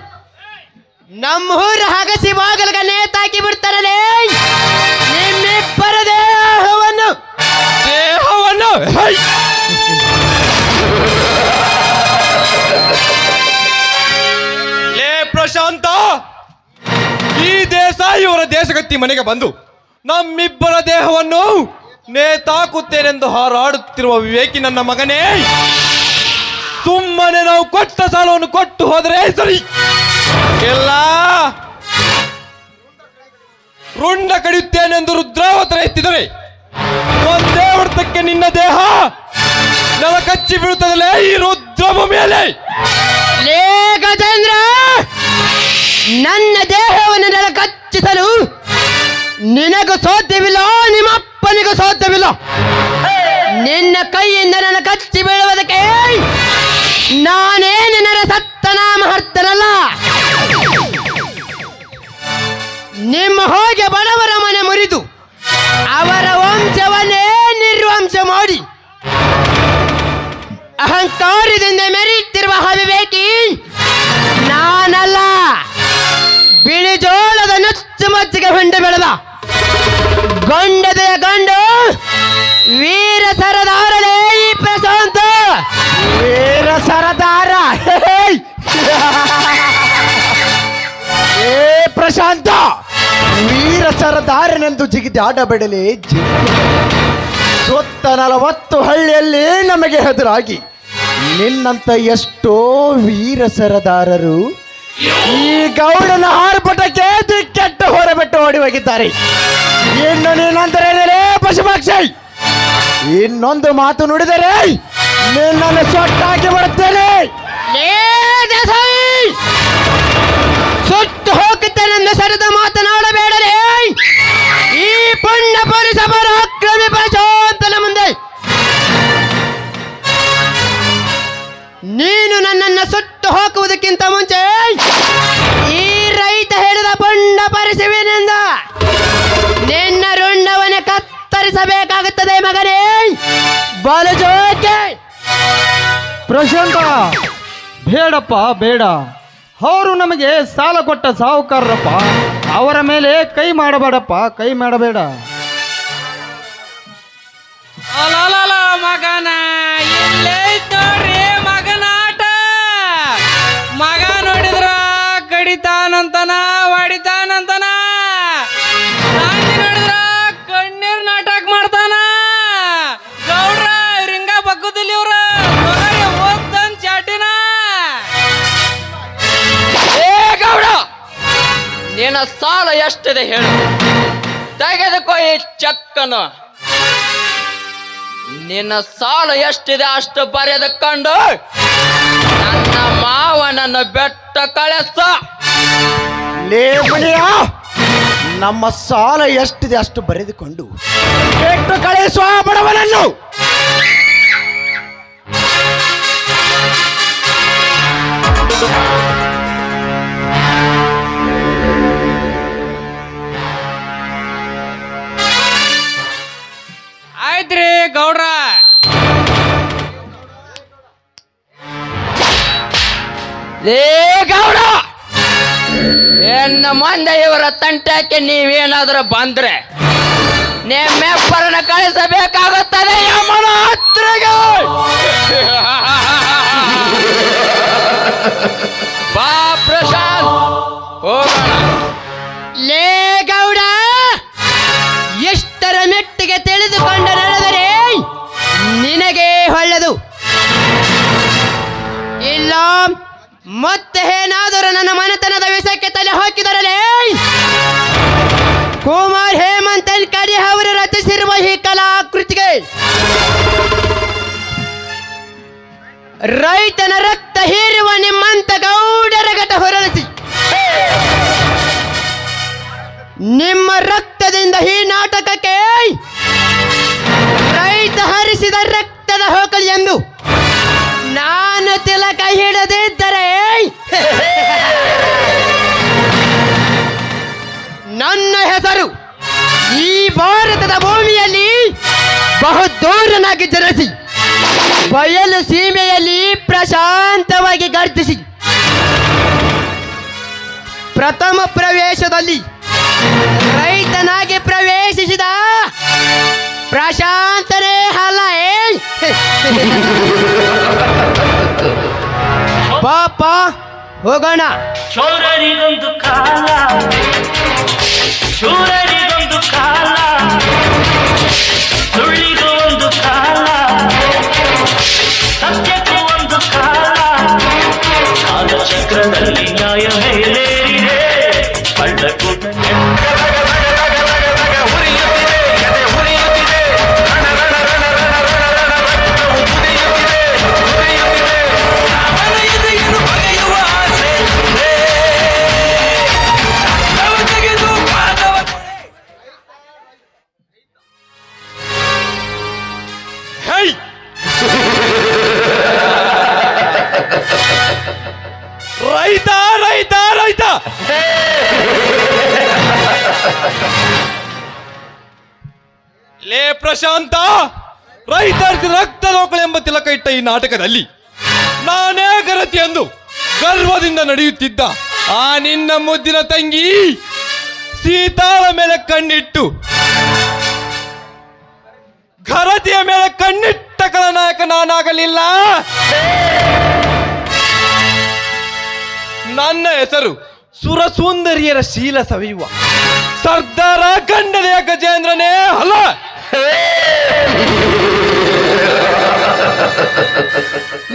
ನಮ್ಮೂರ ಹಗಸಿ ಬಾಗಲಗ ನೇತಾಕಿ ಬಿಡ್ತಾರಲೇ ನಿಮ್ಮಿಬ್ಬರ ದೇಹವನ್ನು ಲೇ ಪ್ರಶಾಂತ, ಈ ದೇಶ ಇವರ ದೇಶಗತ್ತಿ ಮನೆಗೆ ಬಂದು ನಮ್ಮಿಬ್ಬರ ದೇಹವನ್ನು ನೇತಾಕುತ್ತೇನೆಂದು ಹಾರಾಡುತ್ತಿರುವ ವಿವೇಕಿ ನನ್ನ ಮಗನೇ, ಸುಮ್ಮನೆ ನಾವು ಕೊಟ್ಟ ಸಾಲವನ್ನು ಕೊಟ್ಟು ಹೋದರೆ ಸರಿ, ಇಲ್ಲ ರುಂಡ ಕಡಿಯುತ್ತೇನೆಂದು ರುದ್ರಾವತರ ಎತ್ತಿದರೆ ಒಂದೇ ಹೊಡೆತಕ್ಕೆ ನಿನ್ನ ದೇಹ ನೆಲ ಕಚ್ಚಿ ಬೀಳುತ್ತದಲೇ ಈ ರುದ್ರಭೂಮಿಯಲ್ಲಿ. ಲೇ ಗಜೇಂದ್ರ, ನನ್ನ ದೇಹವನ್ನು ನೆಲ ಕಚ್ಚಿಸಲು ನಿನಗೂ ಸಾಧ್ಯವಿಲ್ಲ, ನಿಮ್ಮಪ್ಪನಿಗೂ ಸಾಧ್ಯವಿಲ್ಲ. ನಿನ್ನ ಕೈಯಿಂದ ನನ್ನ ಕಚ್ಚಿ ಬೀಳುವುದಕ್ಕೆ ನಾನೇನು ನರ ಸತ್ತನಾಮ ಹರ್ತನಲ್ಲ. ನಿಮ್ಮ ಹೋಗಿ ಬಡವರ ಮನೆ ಮುರಿದು ಅವರ ವಂಶವನ್ನೇ ನಿರ್ವಂಶ ಮಾಡಿ ಅಹಂಕಾರದಿಂದ ಮೆರೆಯುತ್ತಿರುವ ಅವಿವೇಕಿ ನಾನಲ್ಲ. ಬಿಳಿಜೋಳದ ನುಚ್ಚು ಮಚ್ಚಿಗೆ ಹೊಂಡ ಬೆಳೆದ ಗಂಡದೆಯ ಗಂಡು ವೀರ ಸರದಾರನೇ ಈ ಪ್ರಶಾಂತ. ವೀರ ಸರದಾರ ಏ ಪ್ರಶಾಂತ, ವೀರ ಸರದಾರನೆಂದು ಜಿಗಿದಾಡಬೇಡಲೇ. ಸುತ್ತ 40 ಹಳ್ಳಿಯಲ್ಲಿ ನಮಗೆ ಹೆದರಾಗಿ ನಿನ್ನಂತ ಎಷ್ಟೋ ವೀರ ಸರದಾರರು ಈ ಗೌಡನ ಆರ್ಭಟಕ್ಕೆ ದಿಕ್ಕೆಟ್ಟು ಹೊರಬಿಟ್ಟು ಓಡಿ ಹೋಗಿದ್ದಾರೆ. ಇನ್ನು ನೀನಂತರೇನೇ ಪಶುಪಕ್ಷಿ, ಇನ್ನೊಂದು ಮಾತು ನುಡಿದರೆ ನಿನ್ನನ್ನು ಸೊಟ್ಟಾಕಿ ಬರುತ್ತೇನೆ. ಸುಟ್ಟು ಹೋಗುತ್ತೇನೆಂದು ಸರಿದ ಮಾತನಾಡಬೇಡಲೇ. ಈ ಪುಣ್ಯ ಪರಿಸರ ಅಕ್ರಮಿ ಪ್ರಶಾಂತನ ಮುಂದೆ ನೀನು ನನ್ನನ್ನು ಸುಟ್ಟು ಹಾಕುವುದಕ್ಕಿಂತ ಮುಂಚೆ ಈ ರೈತ ಹೇಳಿದ ಪುಣ್ಯ ಪರಿಸುವಿನಿಂದ ನಿನ್ನ ರುಂಡವನ್ನೇ ಕತ್ತರಿಸಬೇಕಾಗುತ್ತದೆ ಮಗನೇ. ಬಲಜೋಕೆ ಪ್ರಶಾಂತ, ಬೇಡಪ್ಪ ಬೇಡ. ಅವರು ನಮಗೆ ಸಾಲ ಕೊಟ್ಟ ಸಾಹುಕಾರರಪ್ಪ, ಅವರ ಮೇಲೆ ಕೈ ಮಾಡಬೇಡಪ್ಪ, ಕೈ ಮಾಡಬೇಡ. ಅಲಲಲ ಮಗನ ಎಲ್ಲೈತ್ ನೋಡ್ರಿ ಮಗನ ಆಟ. ಮಗ ನೋಡಿದ್ರ ಕಡಿತಾನಂತನ ಹೊಡಿತಾನಂತನ, ನಾಂದಿ ನೋಡಿದ್ರ ಕಣ್ಣೀರ್ ನಾಟಕ ಮಾಡ್ತಾನ. ಗೌಡ್ರ ರಿಂಗ ಬಗ್ಗುದಿಲ್ಲ ಇವ್ರ ಓದ್ತಾನ ಚಾಟಿನ. ಏ ಗೌಡ, ನಿನ್ನ ಸಾಲ ಎಷ್ಟಿದೆ ಹೇಳು, ತೆಗೆದುಕೋ ಈ ಚೆಕ್ಕನ್ನು. ನಿನ್ನ ಸಾಲ ಎಷ್ಟಿದೆ ಅಷ್ಟು ಬರೆದುಕೊಂಡು ನನ್ನ ಮಾವನನ್ನು ಬೆಟ್ಟ ಕಳಿಸ. ಲೇ ಮುನಿಯ, ನಮ್ಮ ಸಾಲ ಎಷ್ಟಿದೆ ಅಷ್ಟು ಬರೆದುಕೊಂಡು ಕೆಟ್ಟು ಕಳಿಸುವ ಬಡವನನ್ನು. ಆಯ್ತ್ರಿ ಗೌಡ್ರ. ಲೇ ಗೌಡ, ಇನ್ನು ಮುಂದೆ ಇವರ ತಂಟಕ್ಕೆ ನೀವೇನಾದ್ರೂ ಬಂದ್ರೆ ನಿಮ್ಮೆಬ್ಬರನ್ನ ಕಳಿಸಬೇಕಾಗುತ್ತದೆ ಯಮನ ಹತ್ರಗೆ. ಬಾ ಪ್ರಶಾಂತ್ ಹೋಗೋಣ. ಲೇ ಗೌಡ, ಎಷ್ಟರ ಮೆಟ್ಟಿಗೆ ತಿಳಿದುಕೊಂಡು ನಡೆದರೆ ನಿನಗೆ ಒಳ್ಳೆದು. ಇಲ್ಲ ಮತ್ತೆ ಏನಾದರೂ ನನ್ನ ಮನೆತನದ ವಿಷಯಕ್ಕೆ ತಲೆ ಹಾಕಿದರಲೇ, ಕುಮಾರ್ ಹೇಮಂತನ್ ಕಡಿ ಅವರು ರಚಿಸಿರುವ ಈ ಕಲಾಕೃತಿಗೆ ರೈತನ ರಕ್ತ ಹೀರುವ ನಿಮ್ಮಂತ ಗೌಡರ ಘಟ ಹೊರಳಿಸಿ ನಿಮ್ಮ ರಕ್ತದಿಂದ ಈ ನಾಟಕಕ್ಕೆ ರೈತ ಹರಿಸಿದ ರಕ್ತದ ಹೋಗಲಿ ಎಂದು ನಾನು ತಿಲಕ ಹಿಡದಿದ್ದರೆ ನನ್ನ ಹೆಸರು ಈ ಭಾರತದ ಭೂಮಿಯಲ್ಲಿ ಬಹುದೂರನಾಗಿ ಜನಿಸಿ ಬಯಲು ಸೀಮೆಯಲ್ಲಿ ಪ್ರಶಾಂತವಾಗಿ ಗರ್ಜಿಸಿ ಪ್ರಥಮ ಪ್ರವೇಶದಲ್ಲಿ ರೈತನಾಗಿ ಪ್ರವೇಶಿಸಿದ ಪ್ರಶಾಂತನೇ ಅಲ್ಲ. ಪಾಪ ಹೋಗೋಣ. ಶೂರರಿಗೊಂದು ಕಾಲ, ಶೂರರಿಗೊಂದು ಕಾಲ, ಸುಳ್ಳಿಗೂ ಒಂದು ಕಾಲ, ಸತ್ಯಕ್ಕೂ ಒಂದು ಕಾಲ. ಕಾಲಚಕ್ರದಲ್ಲಿ ನ್ಯಾಯ ಮೇಲೇರಿದೆ, ಕಳ್ಳಕ್ಕೂ ರೈತ ರೈತ ರೈತ ಲೇ ಪ್ರಶಾಂತ, ರೈತರ ರಕ್ತದೋಕಳೆ ಎಂಬ ತಿಲಕ ಇಟ್ಟ ಈ ನಾಟಕದಲ್ಲಿ ನಾನೇ ಗರತಿ ಎಂದು ಗರ್ವದಿಂದ ನಡೆಯುತ್ತಿದ್ದ ಆ ನಿನ್ನ ಮುದ್ದಿನ ತಂಗಿ ಸೀತಾಳ ಮೇಲೆ ಕಣ್ಣಿಟ್ಟು ಘರತಿಯ ಮೇಲೆ ಕಣ್ಣಿಟ್ಟ ಕಳನಾಯಕ ನಾನಾಗಲಿಲ್ಲ. ನನ್ನ ಹೆಸರು ಸುರಸುಂದರಿಯರ ಶೀಲ ಸವಿಯುವ ಸರ್ದಾರ ಗಂಡನೆಯ ಗಜೇಂದ್ರನೇ ಅಲ್ಲ.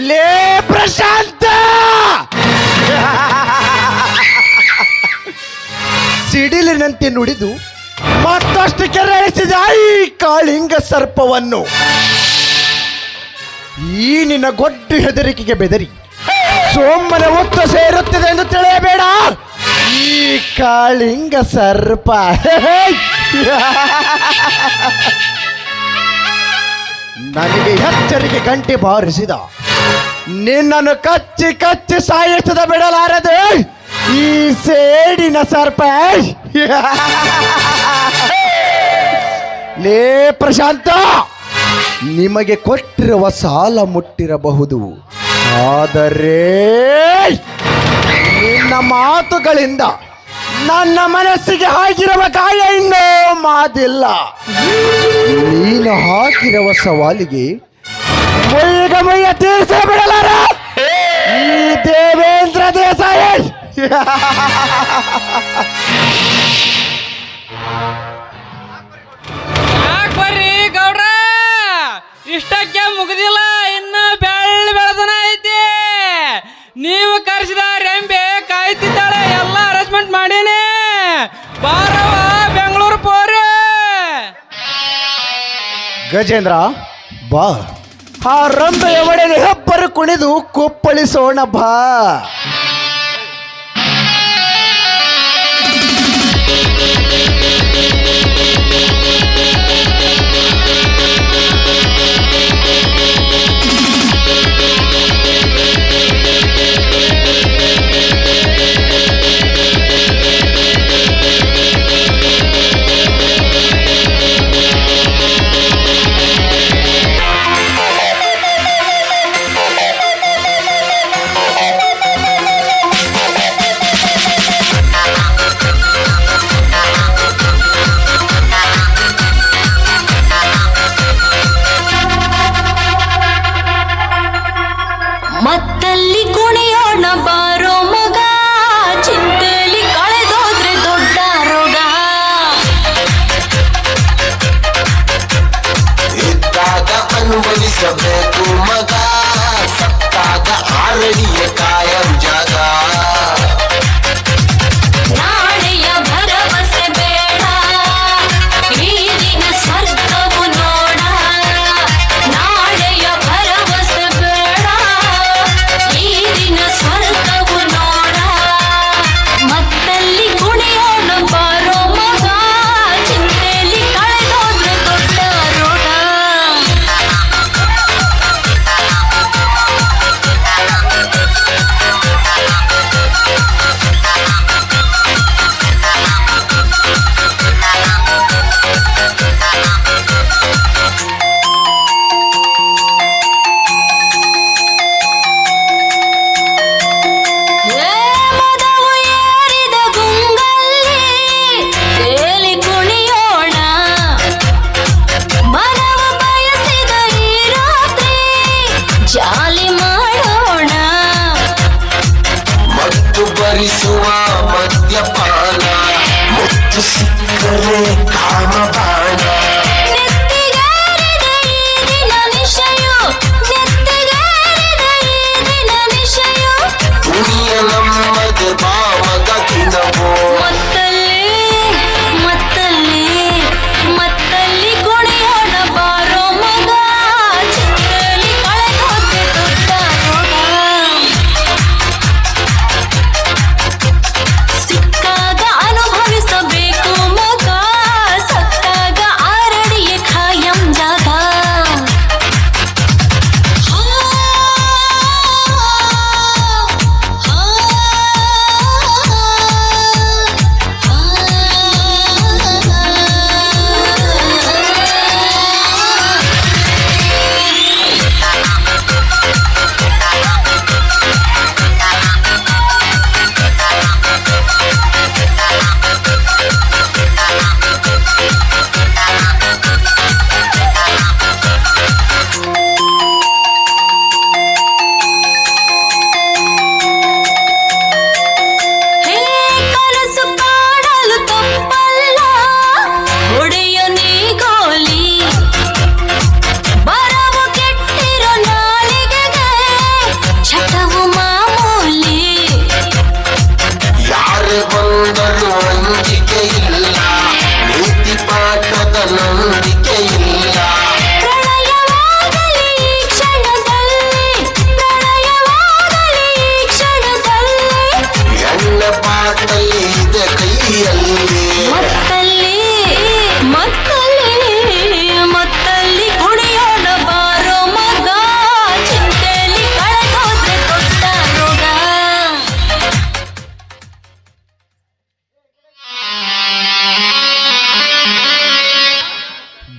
ಲೇ ಪ್ರಶಾಂತ, ಸಿಡಿಲಿನಂತೆ ನುಡಿದು ಮತ್ತಷ್ಟು ಕೆರಳಿಸಿದ ಈ ಕಾಳಿಂಗ ಸರ್ಪವನ್ನು ಈ ನಿನ್ನ ಗೊಡ್ಡು ಹೆದರಿಕೆಗೆ ಬೆದರಿ ಸೋಮನ ಒತ್ತು ಸೇರುತ್ತದೆ ಎಂದು ತಿಳಿಯಬೇಡ. ಈ ಕಾಳಿಂಗ ಸರ್ಪ ನನಗೆ ಎಚ್ಚರಿಕೆ ಗಂಟೆ ಬಾರಿಸಿದ ನಿನ್ನನ್ನು ಕಚ್ಚಿ ಕಚ್ಚಿ ಸಾಯಿಸದ ಬಿಡಲಾರದೆ ಈ ಸೇಡಿನ ಸರ್ಪ. ಲೇ ಪ್ರಶಾಂತ, ನಿಮಗೆ ಕೊಟ್ಟಿರುವ ಸಾಲ ಮುಟ್ಟಿರಬಹುದು, ಆದರೆ ನಿನ್ನ ಮಾತುಗಳಿಂದ ನನ್ನ ಮನಸ್ಸಿಗೆ ಹಾಕಿರುವ ಗಾಯ ಇನ್ನೂ ಮಾದಿಲ್ಲ. ನೀನು ಹಾಕಿರುವ ಸವಾಲಿಗೆ ಮೈಯ ತೀರಿಸ ಬಿಡಲಾರ ಈ ದೇವೇಂದ್ರ ದೇಸಾಯಿ. ಯಾಕೆ ಬರ್ರಿ ಗೌಡ್ರ, ಇಷ್ಟಕ್ಕೆ ಮುಗಿದಿಲ್ಲ, ಇನ್ನು ಬೆಳದನ ಐತಿ. ನೀವು ಕರೆಸಿದ ರೆಂಬೆ ಕಾಯ್ತಿದ್ದಾಳೆ, ಎಲ್ಲ ಅರೇಂಜ್ಮೆಂಟ್ ಮಾಡೀನಿ. ಬಾರವ ಬೆಂಗಳೂರು ಪೋರೆ. ಗಜೇಂದ್ರ ಬಾ, ಆ ರಂಬೆಯ ಒಡೆಗೆ ಹೆಬ್ಬರು ಕುಣಿದು ಕುಪ್ಪಳಿಸೋಣ ಬಾ.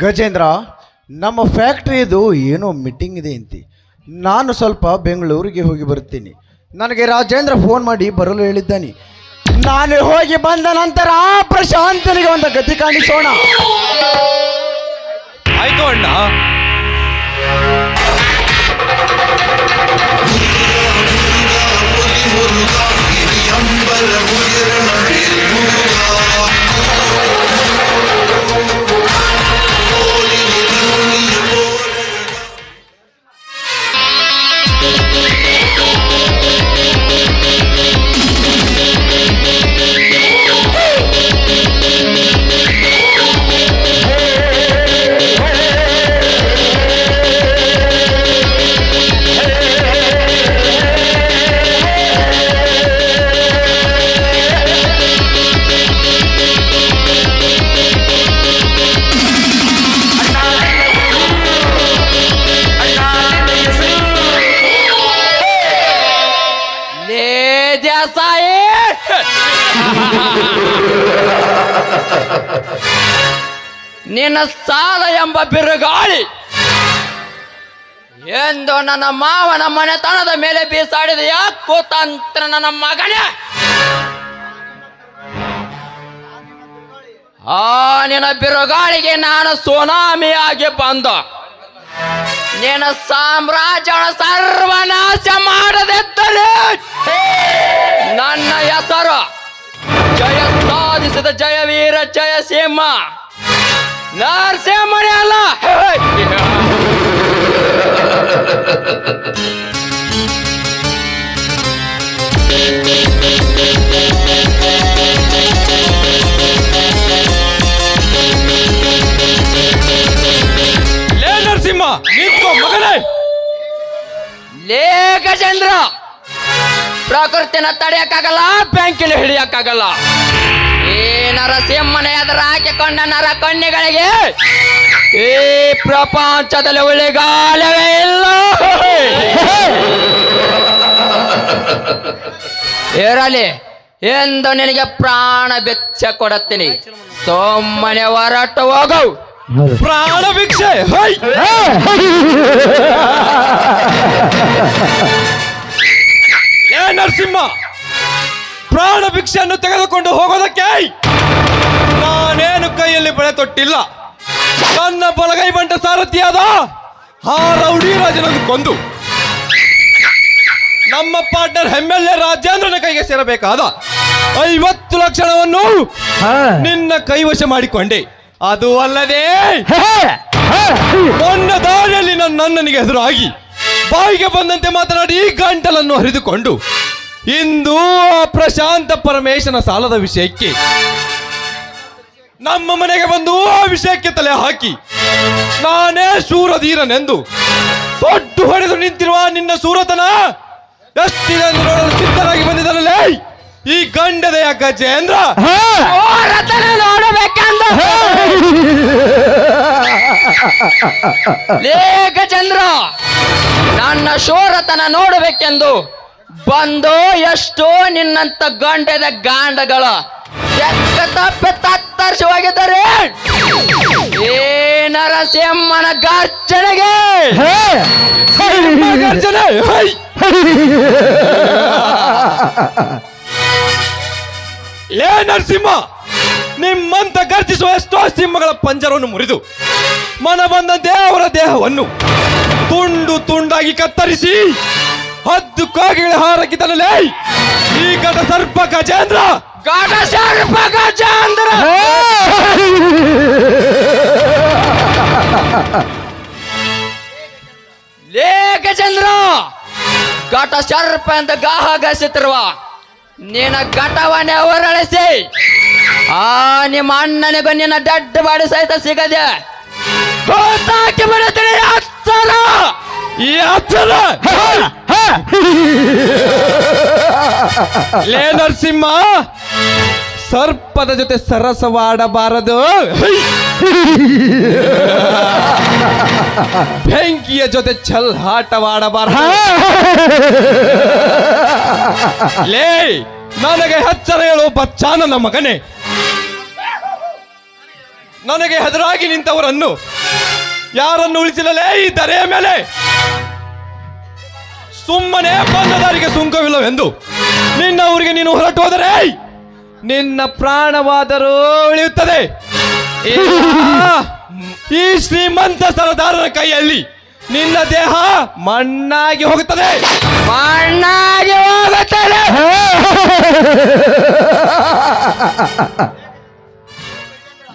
ಗಜೇಂದ್ರ, ನಮ್ಮ ಫ್ಯಾಕ್ಟ್ರಿದು ಏನೋ ಮೀಟಿಂಗ್ ಇದೆ ಅಂತಿ. ನಾನು ಸ್ವಲ್ಪ ಬೆಂಗಳೂರಿಗೆ ಹೋಗಿ ಬರ್ತೀನಿ. ನನಗೆ ರಾಜೇಂದ್ರ ಫೋನ್ ಮಾಡಿ ಬರಲು ಹೇಳಿದ್ದಾನೆ. ನಾನು ಹೋಗಿ ಬಂದ ನಂತರ ಪ್ರಶಾಂತನಿಗೆ ಒಂದು ಗತಿ ಕಾಣಿಸೋಣ. ಆಯ್ತು ಅಣ್ಣ. ನಿನ್ನ ಸಾಲ ಎಂಬ ಬಿರುಗಾಳಿ ಎಂದು ನನ್ನ ಮಾವನ ಮನೆತನದ ಮೇಲೆ ಬೀಸಾಡಿದ ಯಾಕೋ ತಂತ್ರ ನನ್ನ ಮಗನೇ. ಆ ನಿನ್ನ ಬಿರುಗಾಳಿಗೆ ನಾನು ಸುನಾಮಿಯಾಗಿ ಬಂದ ನಿನ್ನ ಸಾಮ್ರಾಜ್ಯನ ಸರ್ವನಾಶ ಮಾಡದಿದ್ದರೆ ನನ್ನ ಹೆಸರು ಜಯ ಸಾಧಿಸಿದ ಜಯವೀರ ಜಯಸಿಂಹ ನರಸಿಂಹನೇ ಅಲ್ಲ. ಲೇ ನರಸಿಂಹ, ನಿಂತ್ಕೋ ಮಗನೇ. ಲೇ ಗಜೇಂದ್ರ, ಪ್ರಕೃತಿನ ತಡೆಯಕ್ಕಾಗಲ್ಲ, ಬೆಂಕಿನ ಹಿಡಿಯಕ್ಕಾಗಲ್ಲ. ಈ ನರಸಿಂಹನ ಎದುರು ಹಾಕಿಕೊಂಡ ನರ ಕಣ್ಣಿಗಳಿಗೆ ಈ ಪ್ರಪಂಚದಲ್ಲಿ ಉಳಿಗಾಲವೇ ಇಲ್ಲ. ಇರಲಿ, ಎಂದು ನಿನಗೆ ಪ್ರಾಣ ಭಿಕ್ಷೆ ಕೊಡುತ್ತೀನಿ. ಸುಮ್ಮನೆ ಹೊರಟು ಹೋಗು. ಪ್ರಾಣ ಭಿಕ್ಷೆ? ಹೈ! ಏ ನರಸಿಂಹ, ಪ್ರಾಣ ಭಿಕ್ಷೆಯನ್ನು ತೆಗೆದುಕೊಂಡು ಹೋಗೋದಕ್ಕೆ ನಾನೇನು ಕೈಯಲ್ಲಿ ಬಳೆ ತೊಟ್ಟಿಲ್ಲ. ನನ್ನ ಬಲಗೈ ಬಂಟ ಸಾರಥಿಯಾದ ಆ ರೌಡಿ ರಾಜನನ್ನು ಕೊಂದು ನಮ್ಮ ಪಾರ್ಟ್ನರ್ MLA ರಾಜೇಂದ್ರನ ಕೈಗೆ ಸೇರಬೇಕಾದ 50 ಲಕ್ಷಣವನ್ನು ನಿನ್ನ ಕೈವಶ ಮಾಡಿಕೊಂಡೆ. ಅದು ಅಲ್ಲದೆ ಮೊನ್ನ ದಾರಿಯಲ್ಲಿ ನನ್ನನಿಗೆ ಎದುರಾಗಿ ಬಾಯಿಗೆ ಬಂದಂತೆ ಮಾತನಾಡಿ ಗಂಟಲನ್ನು ಹರಿದುಕೊಂಡು ಇಂದು ಆ ಪ್ರಶಾಂತ ಪರಮೇಶನ ಸಾಲದ ವಿಷಯಕ್ಕೆ ನಮ್ಮ ಮನೆಗೆ ಬಂದು ಆ ವಿಷಯಕ್ಕೆ ತಲೆ ಹಾಕಿ ನಾನೇ ಶೂರಧೀರನೆಂದು ತೊಟ್ಟು ಹೊಡೆದು ನಿಂತಿರುವ ನಿನ್ನ ಸೂರತನ ಎಷ್ಟಿದೆ ಎಂದು ನೋಡಲು ಸಿದ್ಧರಾಗಿ ಬಂದಿದ್ದನಲ್ಲೇ ಈ ಗಂಡದೆಯ ಗಜೇಂದ್ರ. ನೋಡಬೇಕೆಂದ ಲೇ ಗಜೇಂದ್ರ, ನನ್ನ ಶೂರತನ ನೋಡಬೇಕೆಂದು ಬಂದು ಎಷ್ಟೋ ನಿನ್ನಂತ ಗಂಡದ ಗಾಂಡಗಳ ತಪ್ಪಿ ತತ್ತರಿಸಿ ಹೋಗಿದ್ದಾರೆ. ಏ ನರಸಿಂಹನ ಗರ್ಜನೆಗೆ ಗರ್ಜನೆ. ಏ ನರಸಿಂಹ, ನಿಮ್ಮಂತ ಗರ್ಜಿಸುವ ಎಷ್ಟೋ ಸಿಂಹಗಳ ಪಂಜರವನ್ನು ಮುರಿದು ಮನ ಬಂದಂತೆ ಅವರ ದೇಹವನ್ನು ತುಂಡು ತುಂಡಾಗಿ ಕತ್ತರಿಸಿ 10 ಕಾಗೆಗಳ ಹಾರಕ್ಕಿದ್ದನಲ್ಲೇ ಈ ಘಟ ಸರ್ಪ ಗಜೇಂದ್ರ. ಘಟ ಸರ್ಪ ಗಜೇಂದ್ರ ಲೇ ಗಜೇಂದ್ರ, ಘಟ ಸರ್ಪ ಎಂದು ಗಾಹಗಿಸುತ್ತಿರುವ ನಿನ್ನ ಘಟವನ್ನೇ ಹೊರಳಿಸಿ ಆ ನಿಮ್ಮ ಅಣ್ಣನಿಗೂ ನಿನ್ನ ಡಡ್ ಬಾಡಿ ಸಹಿತ ಸಿಗದೆ ಗೋತಾಕಿ ಬಿಡುತ್ತೀನಿ. ಅಚ್ಚರ ಈ ಅಚ್ಚರ ಲೇ ನರಸಿಂಹ, ಸರ್ಪದ ಜೊತೆ ಸರಸವಾಡಬಾರದು, ಬೆಂಕಿಯ ಜೊತೆ ಛಲ್ಹಾಟವಾಡಬಾರದು. ಲೇ, ನನಗೆ ಎಚ್ಚರ ಹೇಳು ಬಚ್ಚ ನನ್ನ ಮಗನೇ. ನನಗೆ ಹೆದರಾಗಿ ನಿಂತವರನ್ನು ಯಾರನ್ನು ಉಳಿಸಿಲ್ಲಲೇ ಈ ಧರೆಯ ಮೇಲೆ? ಸುಮ್ಮನೆ ಬಂದ ದಾರಿಗೆ ಸುಂಕವಿಲ್ಲವೆಂದು ನಿನ್ನ ಊರಿಗೆ ನೀನು ಹೊರಟು ಹೋದರೆ ನಿನ್ನ ಪ್ರಾಣವಾದರೂ ಉಳಿಯುತ್ತದೆ. ಈ ಶ್ರೀಮಂತ ಸರದಾರನ ಕೈಯಲ್ಲಿ ನಿನ್ನ ದೇಹ ಮಣ್ಣಾಗಿ ಹೋಗುತ್ತದೆ. ಮಣ್ಣಾಗಿ ಹೋಗುತ್ತದೆ.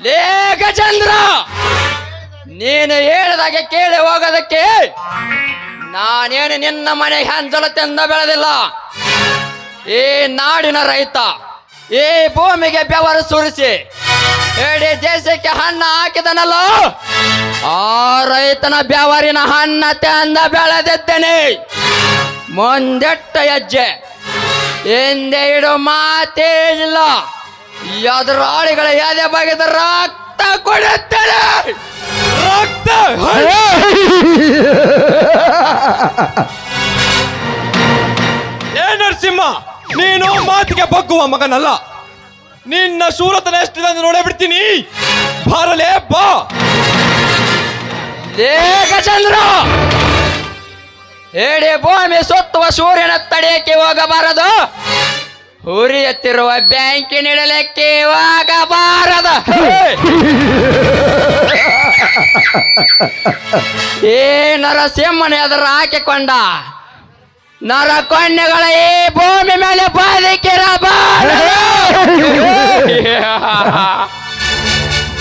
ಲೇ ಗಜೇಂದ್ರ, ನೀನು ಹೇಳಿದಾಗೆ ಕೇಳಿ ಹೋಗೋದಕ್ಕೆ ನಾನೇನು ನಿನ್ನ ಮನೆ ಹಂಚಲತೆಂದ ಬೆಳೆದಿಲ್ಲ. ಈ ನಾಡಿನ ರೈತ ಈ ಭೂಮಿಗೆ ಬೆವರು ಸುರಿಸಿ ಇಡೀ ದೇಶಕ್ಕೆ ಹಣ್ಣು ಹಾಕಿದನಲ್ಲ, ಆ ರೈತನ ಬೆವರಿನ ಹಣ್ಣತೆ ಅಂದ ಬೆಳೆದಿದ್ದೇನೆ. ಮುಂದೆಟ್ಟ ಹೆಜ್ಜೆ ಹಿಂದೆ ಇಡು ಮಾತೇ ಇಲ್ಲ. ಎದುರಾಳಿಗಳ ಎದೆ ಬಗೆದ ರಕ್ತ ಕೊಡುತ್ತೇನೆ. ರಕ್ತ ಏ ನರಸಿಂಹ, ನೀನು ಮಾತಿಗೆ ಬಗ್ಗುವ ಮಗನಲ್ಲ. ನಿನ್ನ ಶೂರತನ ಎಷ್ಟಿದೆ ಎಂದು ನೋಡೇ ಬಿಡ್ತೀನಿ. ಬಾರಲೇ ಬಾ. ಗಜೇಂದ್ರ, ಹೇಳಿ ಭೂಮಿ ಸುತ್ತುವ ಸೂರ್ಯನ ತಡೆಯಕ್ಕೆ ಹೋಗಬಾರದು, ಹುರಿ ಎತ್ತಿರುವ ಬ್ಯಾಂಕಿನಿಡಲಿಕ್ಕೆ ಹೋಗಬಾರದು. ಈ ನರಸಿಂಹನ ಎದುರು ಹಾಕಿಕೊಂಡ ನರಕೊನ್ನೆಗಳ ಈ ಭೂಮಿ ಮೇಲೆ ಬದುಕಿರಬಾರದು.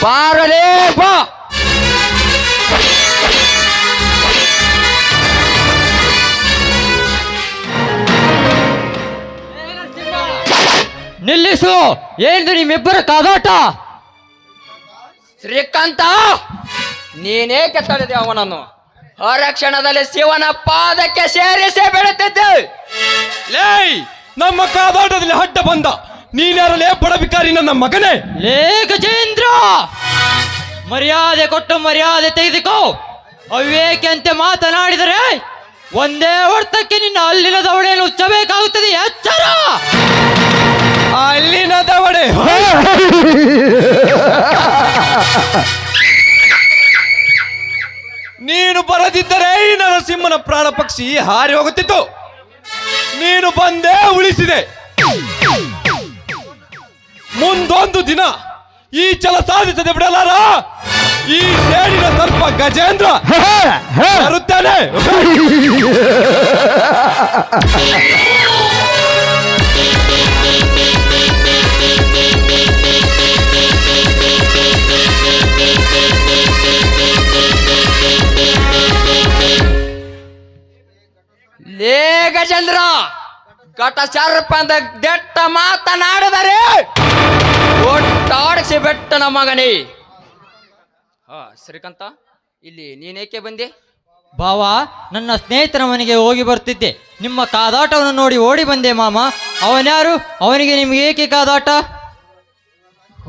ಬಾರಲೇ ಬಾ. ನಿಲ್ಲಿಸು. ಏನು ನಿಮ್ಮಿಬ್ಬರ ಕಾದಾಟ? ಶ್ರೀಕಾಂತ, ನೀನೇಕೆ ತಡೆದೆ ಅವನನ್ನು? ಕ್ಷಣದಲ್ಲಿ ಶಿವನ ಪಾದಕ್ಕೆ ಸೇರಿಸೇ ಬಿಡುತ್ತಿದ್ದೆ. ಲೇ, ನಮ್ಮ ಕಾದಾಟದಲ್ಲಿ ಹಡ್ಡ ಬಂದ ನೀನ್ಯಾರಲೇ ಬಡಬಿಕಾರಿ ನನ್ನ ಮಗನೇ? ಲೇ ಗಜೇಂದ್ರ, ಮರ್ಯಾದೆ ಕೊಟ್ಟು ಮರ್ಯಾದೆ ತೆಗೆದುಕೋ. ಅವಿವೇಕಂತೆ ಮಾತನಾಡಿದರೆ ಒಂದೇ ಹೊರ್ತಕ್ಕೆ ನಿನ್ನ ಅಲ್ಲಿನ ದವಡೆಯನ್ನು ಉಚ್ಚಬೇಕಾಗುತ್ತದೆ. ಎಚ್ಚರ. ಅಲ್ಲಿನ ದವಡೆ ನೀನು ಬರದಿದ್ದರೆ ಈ ನರಸಿಂಹನ ಪ್ರಾಣ ಪಕ್ಷಿ ಹಾರಿ ಹೋಗುತ್ತಿತ್ತು. ನೀನು ಬಂದೇ ಉಳಿಸಿದೆ. ಮುಂದೊಂದು ದಿನ ಈ ಛಲ ಸಾಧಿಸದೆ ಬಿಡಲಾರ ಈ ಸೇಡಿನ ಸರ್ಪ ಗಜೇಂದ್ರ ಬರುತ್ತಾನೆ. ಲೇ ಗಜೇಂದ್ರ, ಘಟ ಸರ್ಪಂದ ದೆಟ್ಟ ಮಾತನಾಡಿದರೆ ಒಟ್ಟಾಡಿಸಿ ಬೆಟ್ಟನ ಮಗನೇ. ಶ್ರೀಕಾಂತ, ಇಲ್ಲಿ ನೀನೇಕೆ ಬಂದೆ? ಬಾವ, ನನ್ನ ಸ್ನೇಹಿತನ ಮನೆಗೆ ಹೋಗಿ ಬರ್ತಿದ್ದೆ. ನಿಮ್ಮ ಕಾದಾಟವನ್ನು ನೋಡಿ ಓಡಿ ಬಂದೆ ಮಾಮ. ಅವನ್ಯಾರು? ಅವನಿಗೆ ನಿಮ್ಗೆ ಏಕೆ ಕಾದಾಟ?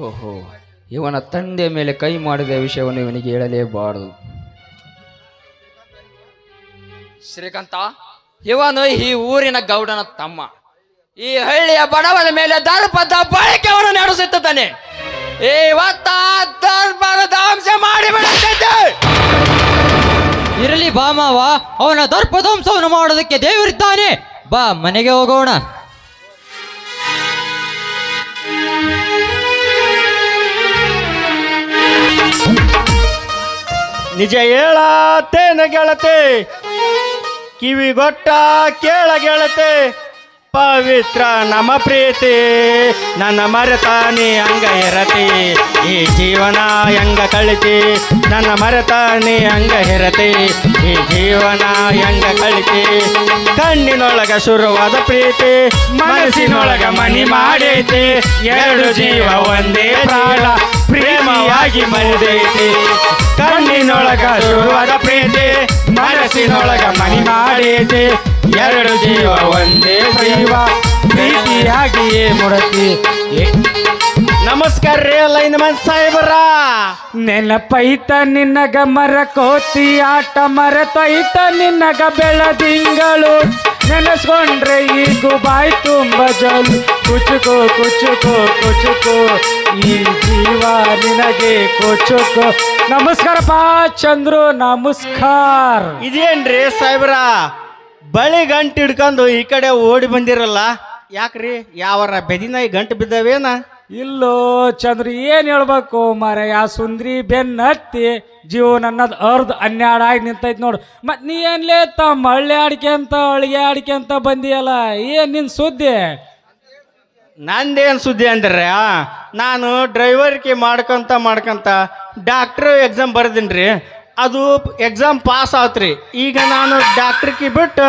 ಓಹೋ, ಇವನ ತಂದೆ ಮೇಲೆ ಕೈ ಮಾಡಿದ ವಿಷಯವನ್ನು ಇವನಿಗೆ ಹೇಳಲೇಬಾರದು. ಶ್ರೀಕಾಂತ, ಇವನು ಈ ಊರಿನ ಗೌಡನ ತಮ್ಮ. ಈ ಹಳ್ಳಿಯ ಬಡವರ ಮೇಲೆ ದರ್ಪದ ಬಳಕೆಯನ್ನು ನಡೆಸುತ್ತಿದ್ದಾನೆ. ಇವತ್ತ ದರ್ಪದ ಅಂಶ ಮಾಡಿ ಬಿಡುತ್ತಿದ್ದೆ. ಇರಲಿ ಬಾ ಮಾವ, ಅವನ ದರ್ಪದಂಶವನ್ನು ಮಾಡೋದಕ್ಕೆ ದೇವರಿದ್ದಾನೆ. ಬಾ, ಮನೆಗೆ ಹೋಗೋಣ. ನಿಜ ಹೇಳತೇನ ಗೆಳತೆ, ಕಿವಿಗೊಟ್ಟ ಕೇಳ ಗೆಳತೆ. ಪವಿತ್ರ ನಮ್ಮ ಪ್ರೀತಿ ನನ್ನ ಮರೆತಾನೆ ಅಂಗ ಹೆರತಿ. ಈ ಜೀವನ ಹೆಂಗ ಕಳಿತಿ ನನ್ನ ಮರೆತಾನೆ ಅಂಗ ಹೆರತಿ. ಈ ಜೀವನ ಹೆಂಗ ಕಳಿತಿ. ಕಣ್ಣಿನೊಳಗ ಶುರುವಾದ ಪ್ರೀತಿ ಮನಸ್ಸಿನೊಳಗ ಮನಿ ಮಾಡೈತಿ. ಎರಡು ಜೀವ ಒಂದೇ ಪ್ರಾಣ ಪ್ರೇಮವಾಗಿ ಮರಿದೈತಿ. ಕಣ್ಣಿನೊಳಗ ಶುರುವಾದ ಪ್ರೀತಿ ಮನಸ್ಸಿನೊಳಗ ಮನಿ ಮಾಡೈತಿ. ಎರಡು ಜೀವ ಒಂದೇ ಜೀವ ಪ್ರೀತಿಯಾಗಿಯೇ ಮುಡತಿ. ನಮಸ್ಕಾರ ರೀ ಲೈನ್ ಮನ್ ಸಾಹೇಬರ. ನೆನಪೈತ ನಿನ್ನಗ ಮರಕೋತಿ ಆಟ ಮರೆತೈತ ನಿನ್ನಗ ಬೆಳದಿಂಗಳು. ನೆನೆಸ್ಕೊಂಡ್ರೆ ಈಗೂ ಬಾಯ್ ತುಂಬ ಜಲ್. ಕುಚುಕೋ ಕುಚುಕೋ ಕುಚುಕೋ ಈ ಜೀವ ನಿನಗೆ ಕೊಚ್ಚುಕೋ. ನಮಸ್ಕಾರಪ್ಪ ಚಂದ್ರು, ನಮಸ್ಕಾರ. ಇದೇನ್ರಿ ಸಾಹೇಬ್ರ ಬಳಿ ಗಂಟು ಹಿಡ್ಕೊಂಡು ಈ ಕಡೆ ಓಡಿ ಬಂದಿರಲ್ಲ, ಯಾಕ್ರಿ? ಯಾವರ ಬೆದಿನಾಯಿ ಗಂಟು ಬಿದ್ದವೇನ? ಇಲ್ಲೋ ಚಂದ್ರ, ಏನ್ ಹೇಳ್ಬೇಕು ಮಾರ, ಆ ಸುಂದ್ರಿ ಬೆನ್ನ ಹತ್ತಿ ಜೀವನ ಅನ್ನೋದು ಅನ್ಯಾಡಾಗಿ ನಿಂತೈತಿ ನೋಡು. ಮತ್ ನೀ ಏನ್ಲೇ ತಮ್ಮ ಹಳ್ಳಿ ಆಡಿಕೆ ಅಂತ ಅಳಿಗೆ ಆಡಿಕೆ ಅಂತ ಬಂದಿಯಲ್ಲ, ಏನ್ ನಿನ್ ಸುದ್ದಿ? ನಂದೇನು ಸುದ್ದಿ ಅಂದ್ರೆ ನಾನು ಡ್ರೈವರ್ಗೆ ಮಾಡ್ಕೊಂತ ಡಾಕ್ಟ್ರ್ ಎಕ್ಸಾಮ್ ಬರ್ದೀನಿ. ಅದು ಎಕ್ಸಾಮ್ ಪಾಸ್ ಆತ್ರಿ. ಈಗ ನಾನು ಡಾಕ್ಟ್ರಿಗೆ ಬಿಟ್ಟು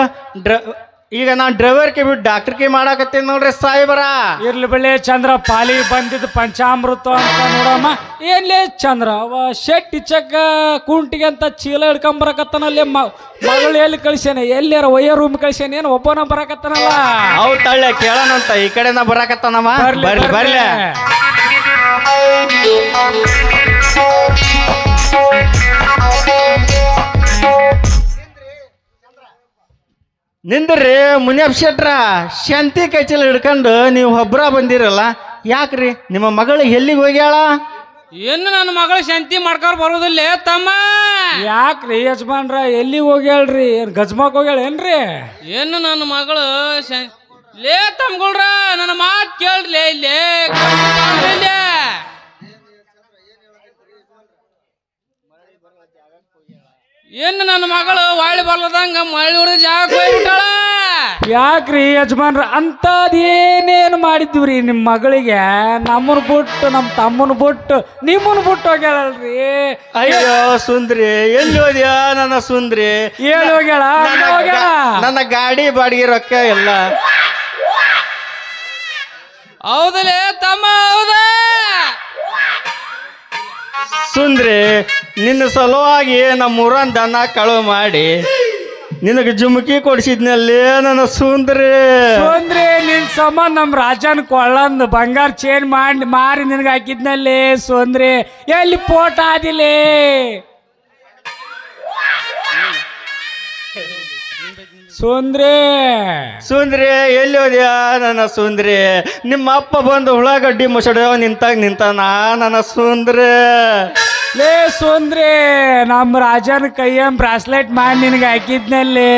ಡ್ರೈವರ್ಗೆ ಬಿಟ್ಟು ಡಾಕ್ಟ್ರಿಗೆ ಮಾಡಾಕತ್ತೀನಿ ನೋಡ್ರಿ ಸಾಹೇಬರ. ಇರ್ಲಿ ಬೆಳೆ ಚಂದ್ರ, ಪಾಲಿ ಬಂದಿದ್ದು ಪಂಚಾಮೃತ ಅಂತ ನೋಡಮ್ಮ. ಏನ್ಲೇ ಚಂದ್ರ, ಅವ ಶೆಟ್ಟಿ ಚಕ್ಕ ಕುಂಟಿಗೆ ಅಂತ ಚೀಲ ಹಿಡ್ಕೊಂಬರಕತ್ತಾನಲ್ಲಿ. ಮಗಳು ಎಲ್ಲಿ ಕಳ್ಸ್ಯಾನ? ಎಲ್ಲಾರ ಒಯ್ಯ ರೂಮ್ ಕಳ್ಸ್ಯಾನ? ಏನು ಒಬ್ಬನ ಬರಕತ್ತಾನಲ್ಲ? ಅವ್ರು ತಳ್ಳೆ ಕೇಳೋಣಂತ ಈ ಕಡೆನ ಬರಾಕತ್ತಾನಮ್ಮ. ಬರ್ಲಿ ಬರ್ಲಿ. ನಿಂದ್ರಿ ಮುನಿಯಪ್ಪ ಶೆಟ್ರ, ಶಾಂತಿ ಕೈಚಲ್ ಹಿಡ್ಕೊಂಡು ನೀವು ಒಬ್ರ ಬಂದಿರಲ್ಲ, ಯಾಕ್ರಿ? ನಿಮ್ಮ ಮಗಳು ಎಲ್ಲಿಗೆ ಹೋಗ್ಯಾಳ? ಏನು ನನ್ನ ಮಗಳು ಶಾಂತಿ ಮಾಡ್ಕೊಂಡ್ ಬರೋದಿಲ್ಲ ತಮ್ಮ? ಯಾಕ್ರಿ ಯಜಮಾನ್ರ, ಎಲ್ಲಿ ಹೋಗ್ಯಾಳ್ರಿ? ಏನ್ ಗಜ್ಮಾಕ್ ಹೋಗ್ಯಾಳ ಏನ್ರಿ? ಏನು ನನ್ನ ಮಗಳು ಲೇ ತಮ್ಗಳ್ರ, ನನ್ನ ಮಾತು ಕೇಳ್ರಿ ಇಲ್ಲೇ. ಏನು ನನ್ನ ಮಗಳು ವಾಳಿ ಬರ್ಲದಂಗ ಮಳೆ ಹೊಡೆದ ಜಾಗಕ್ಕೆ ಹೋಗ್ಬಿಟ್ಟಾಳ. ಯಾಕ್ರಿ ಯಜಮಾನ್ರ, ಅಂತದೇನೇನು ಮಾಡಿದ್ವಿ ನಿಮ್ಮ ಮಗಳಿಗೆ? ನಮ್ಮನ್ನ ಬಿಟ್ಟು, ನಮ್ಮ ತಮ್ಮನ ಬಿಟ್ಟು, ನಿಮ್ಮನ್ನ ಬಿಟ್ಟು ಹೋಗ್ಯಾಳಲ್ರಿ. ಅಯ್ಯೋ ಸುಂದ್ರಿ, ಎಲ್ಲಿ ಹೋದ್ಯಾ ನನ್ನ ಸುಂದ್ರಿ? ಹೇಳಿ ಹೋಗ್ಯಾಳ? ನನ್ನ ಗಾಡಿ ಬಾಡಿಗೆ ರೊಕ್ಕ ಎಲ್ಲ. ಹೌದಲೇ ತಮ್ಮ, ಹೌದಾ? ಸುಂದ್ರಿ, ನಿನ್ನ ಸಲುವಾಗಿ ನಮ್ಮೂರನ್ ದನ ಕಳು ಮಾಡಿ ನಿನಗೆ ಜುಮುಕಿ ಕೊಡಿಸಿದ್ನಲ್ಲಿ ನನ್ನ ಸುಂದ್ರಿ. ಸುಂದ್ರಿ, ನಿನ್ ಸಮ ನಮ್ ರಾಜನ್ ಕೊಳ್ಳಂದ್ ಬಂಗಾರ ಚೇನ್ ಮಾಡಿ ಮಾರಿ ನಿನಗೆ ಹಾಕಿದ್ನಲ್ಲಿ. ಸುಂದ್ರಿ, ಎಲ್ಲಿ ಪೋಟ ಆದಿಲೇ? ಸುಂದ್ರಿ ಎಲ್ಲಿ ಹೋದ್ಯಾ ನನ್ನ ಸುಂದ್ರಿ? ನಿಮ್ಮ ಅಪ್ಪ ಬಂದು ಹುಳಗಡ್ಡಿ ಮುಸಡ ನಿಂತಾನ ನನ್ನ ಸುಂದ್ರಿ. ಲೇ ಸುಂದ್ರಿ, ನಮ್ಮ ರಾಜನ ಕೈಯ ಬ್ರಾಸ್ಲೆಟ್ ಮಾಡಿ ನಿನಗೆ ಹಾಕಿದ್ನಲ್ಲಿ.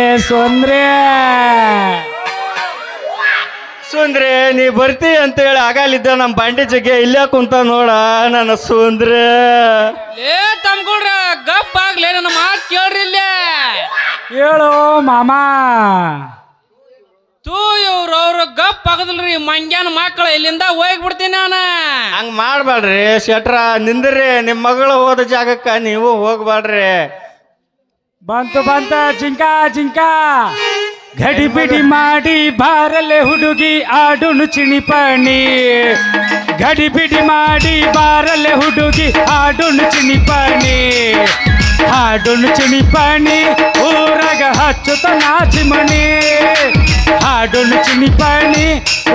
ಸುಂದ್ರಿ ನೀ ಬರ್ತಿ ಅಂತ ಹೇಳಿ ಆಗಲಿದ್ದ ನಮ್ಮ ಬಂಡಿ ಜಗ್ಗೆ ಇಲ್ಲೇ ಕುಂತ ನೋಡ ನನ್ನ ಸುಂದ್ರಿ. ಲೇ ತಮ್ಕೊಳ್ರ, ಗಪ್ ಆಗ್ಲೇ, ನನ್ನ ಮಾತು ಕೇಳ್ರಿ ಇಲ್ಲೇ. ಹೇಳು ಮಾಮ. ತೂ ಇವ್ರವ್ರು ಗಪ್ ಆಗದಲ್ರಿ, ಮಂಗ್ಯಾನ ಮಕ್ಕಳು ಇಲ್ಲಿಂದ ಹೋಗ್ಬಿಡ್ತೀನಿ ನಾನು. ಹಂಗ ಮಾಡ್ಬೇಡ್ರಿ ಶೆಟ್ರ, ನಿಂದ್ರಿ. ನಿಮ್ಮ ಮಗಳು ಹೋದ ಜಾಗಕ್ಕ ನೀವು ಹೋಗ್ಬೇಡ್ರಿ. ಬಂತ ಜಿಂಕ ಗಡಿ ಬಿಡಿ ಮಾಡಿ ಬಾರಲೆ ಹುಡುಗಿ ಆಡುನು ಚಿಣಿಪಣಿ. ಗಡಿ ಬಿಡಿ ಮಾಡಿ ಬಾರಲೆ ಹುಡುಗಿ ಆಡುನು ಚಿಣಿಪಣಿ. ಹಾಡುನು ಚಿಣಿಪಣಿ ಊರಾಗ ಹಚ್ಚುತ್ತ ನಾಚಿಮಣಿ. ಹಾಡುನು ಚಿಣಿಪಣಿ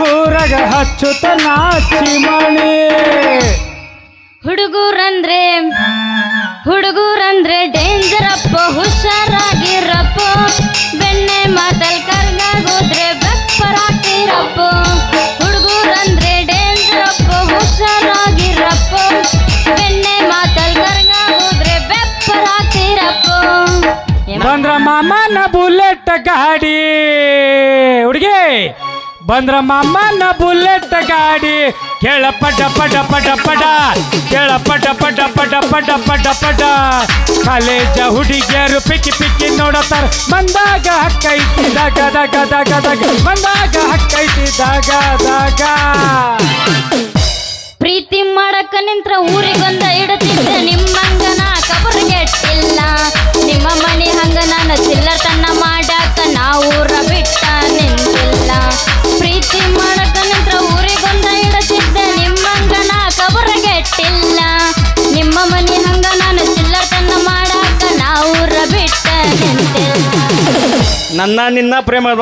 ಊರಾಗ ಹಚ್ಚುತ್ತ ನಾಚಿಮಣಿ. ಹುಡುಗೂರಂದ್ರೆ ಡೇಂಜರ್ ಅಪ್ಪ, ಹುಷಾರಾಗಿರಪ್ಪ. ಬೆಣ್ಣೆ ಮಾತಲ್ ಕರ್ಗಾಗೋದ್ರೆ ಬೆಪ್ಪರಾಗ್ತಿರಪ್ಪ. ಹುಡುಗೂರಂದ್ರೆ ಡೇಂಜರ್ ಅಪ್ಪ, ಹುಷಾರಾಗಿರಪ್ಪ. ಬೆಣ್ಣೆ ಮಾತಲ್ ಕರ್ಗಾಗೋದ್ರೆ ಬೆಪ್ಪರಾಗ್ತಿರಪ್ಪ. ಬಂದ್ರ ಮಾಮನ ಬುಲೆಟ್ ಗಾಡಿ ಹುಡುಗಿ, ಬಂದ್ರ ಮಾಮನ ಬುಲೆಟ್ ಗಾಡಿ. ಕೇಳ ಪಟ ಪಟ ಪಟ ಪಟ, ಕೇಳ ಪಟ ಪಟ ಪಟ ಪಟ ಪಟ ಪಟ. ಕಾಲೇಜ ಹುಡುಗಿಯರು ಪಿಕ್ಕಿ ಪಿಕ್ಕಿ ನೋಡತಾರ, ಬಂದಾಗ ಹಕ್ಕೈತಿ ದಾಗ ದಾಗ ದಾಗ ದಾಗ, ಬಂದಾಗ ಹಕ್ಕೈತಿ ದಾಗ ದಾಗ. ಪ್ರೀತಿ ಮಾಡಕ ನಿಂತ್ರ ಊರಿಗೊಂದ ಇಡತಿದ್ದೆ, ನಿಮ್ಮಂಗನ ಕಬರ್ಗೆಟ್ಟಿಲ್ಲ. ನಿಮ್ಮ ಮನೆ ಹಂಗ ನಾನು ಚಿಲ್ಲರ್ ತನ್ನ ಮಾಡಾಕ ನಾ ಊರ ಬಿಟ್ಟ ನಿಂತಿಲ್ಲ. ಪ್ರೀತಿ ಮಾಡಕ ನಿಂತ್ರ ಊರಿಗೊಂದ ಇಡತಿದ್ದೆ, ನಿಮ್ಮಂಗನ ಕಬರ್ಗೆಟ್ಟಿಲ್ಲ. ನಿಮ್ಮ ಮನೆ ಹಂಗ ನಾನು ಚಿಲ್ಲರ್ ತನ್ನ ಮಾಡಾಕ ನಾ ಊರ ಬಿಟ್ಟ ನಿಂತಿಲ್ಲ. ನನ್ನ ನಿನ್ನ ಪ್ರೇಮದ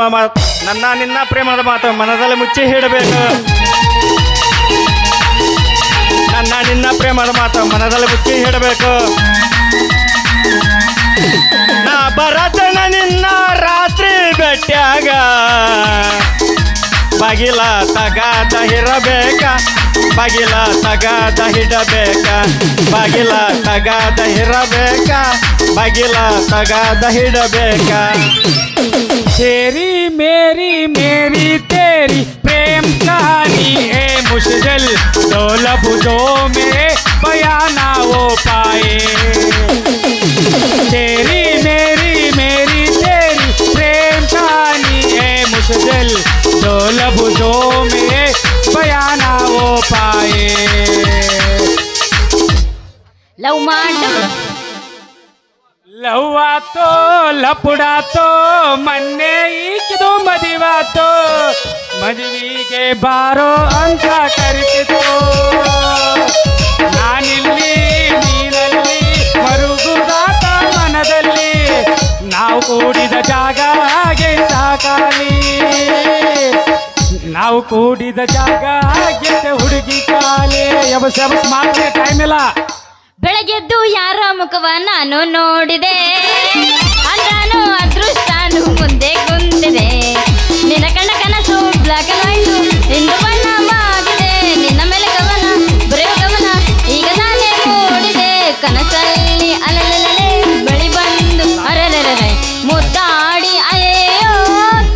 ಮಾತು ಮನದಲ್ಲಿ ಮುಚ್ಚಿ ಹಿಡಬೇಕು. ನನ್ನ ನಿನ್ನ ಪ್ರೇಮದ ಮಾತು ಮನದಲ್ಲಿ ಮುಚ್ಚಿ ಹಿಡಬೇಕು. ನಾ ಬರತನ ನಿನ್ನ ರಾತ್ರಿ ಬೆಟ್ಟ್ಯಾಗ, ಬಾಗಿಲ ತಗಾದ ಇರಬೇಕ. ಬಾಗಿಲ ತಗಾದ ಹಿಡಬೇಕ ಬಾಗಿಲ ತಗಾದ ಹಿರಬೇಕ ಬಾಗಿಲ ತಗಾದ ಹಿಡಬೇಕ तेरी मेरी मेरी तेरी प्रेम कहानी है मुश्किल दो लफ्जों में बयां ना हो पाए तेरी मेरी मेरी तेरी प्रेम कहानी है मुश्किल दो लफ्जों में बयां ना हो पाए ಲವ್ ಮಾಡ ಲವ್ವಾತೋ ಲಪುಡಾತೋ ಮೊನ್ನೆ ಈಕಿದು ಮದಿವಾತೋ ಮದುವೆಗೆ ಬಾರೋ ಅಂತ ಕರಿತಿತ್ತು ನಾನಿಲ್ಲಿ ನೀನಲ್ಲಿ ಮರುಗುದಾತ ಮನದಲ್ಲಿ ನಾವು ಕೂಡಿದ ಜಾಗ ಗೆದ್ದ ಖಾಲಿ ನಾವು ಕೂಡಿದ ಜಾಗ ಗೆದ್ದ ಹುಡುಗಿ ಕಾಲೇ ಎಬಸ್ ಮಾತ್ರ ಟೈಮ್ ಇಲ್ಲ ಬೆಳಗ್ಗೆದ್ದು ಯಾರ ಮುಖವ ನಾನು ನೋಡಿದೆ ಅಂದ್ರಾನು ಅದೃಷ್ಟಾನು ಮುಂದೆ ಕುಂತಿದೆ ನಿನ್ನ ಕಣ್ಣ ಕನಸು ಬ್ಲಾಕ್ ಅಂಡ್ ವೈಟು ಇಂದು ಬಣ್ಣವಾಗಿದೆ ನಿನ್ನ ಮೇಲೆ ಗಮನ ಬರೆಯೋ ಗಮನ ಈಗ ನಾನೇ ಮೂಡಿದೆ ಕನಸಲ್ಲಿ ಅಲಲಲಲೆ ಬಳಿ ಬಂದು ಅರರರೆ ಮುದ್ದಾಡಿ ಅಯ್ಯೋ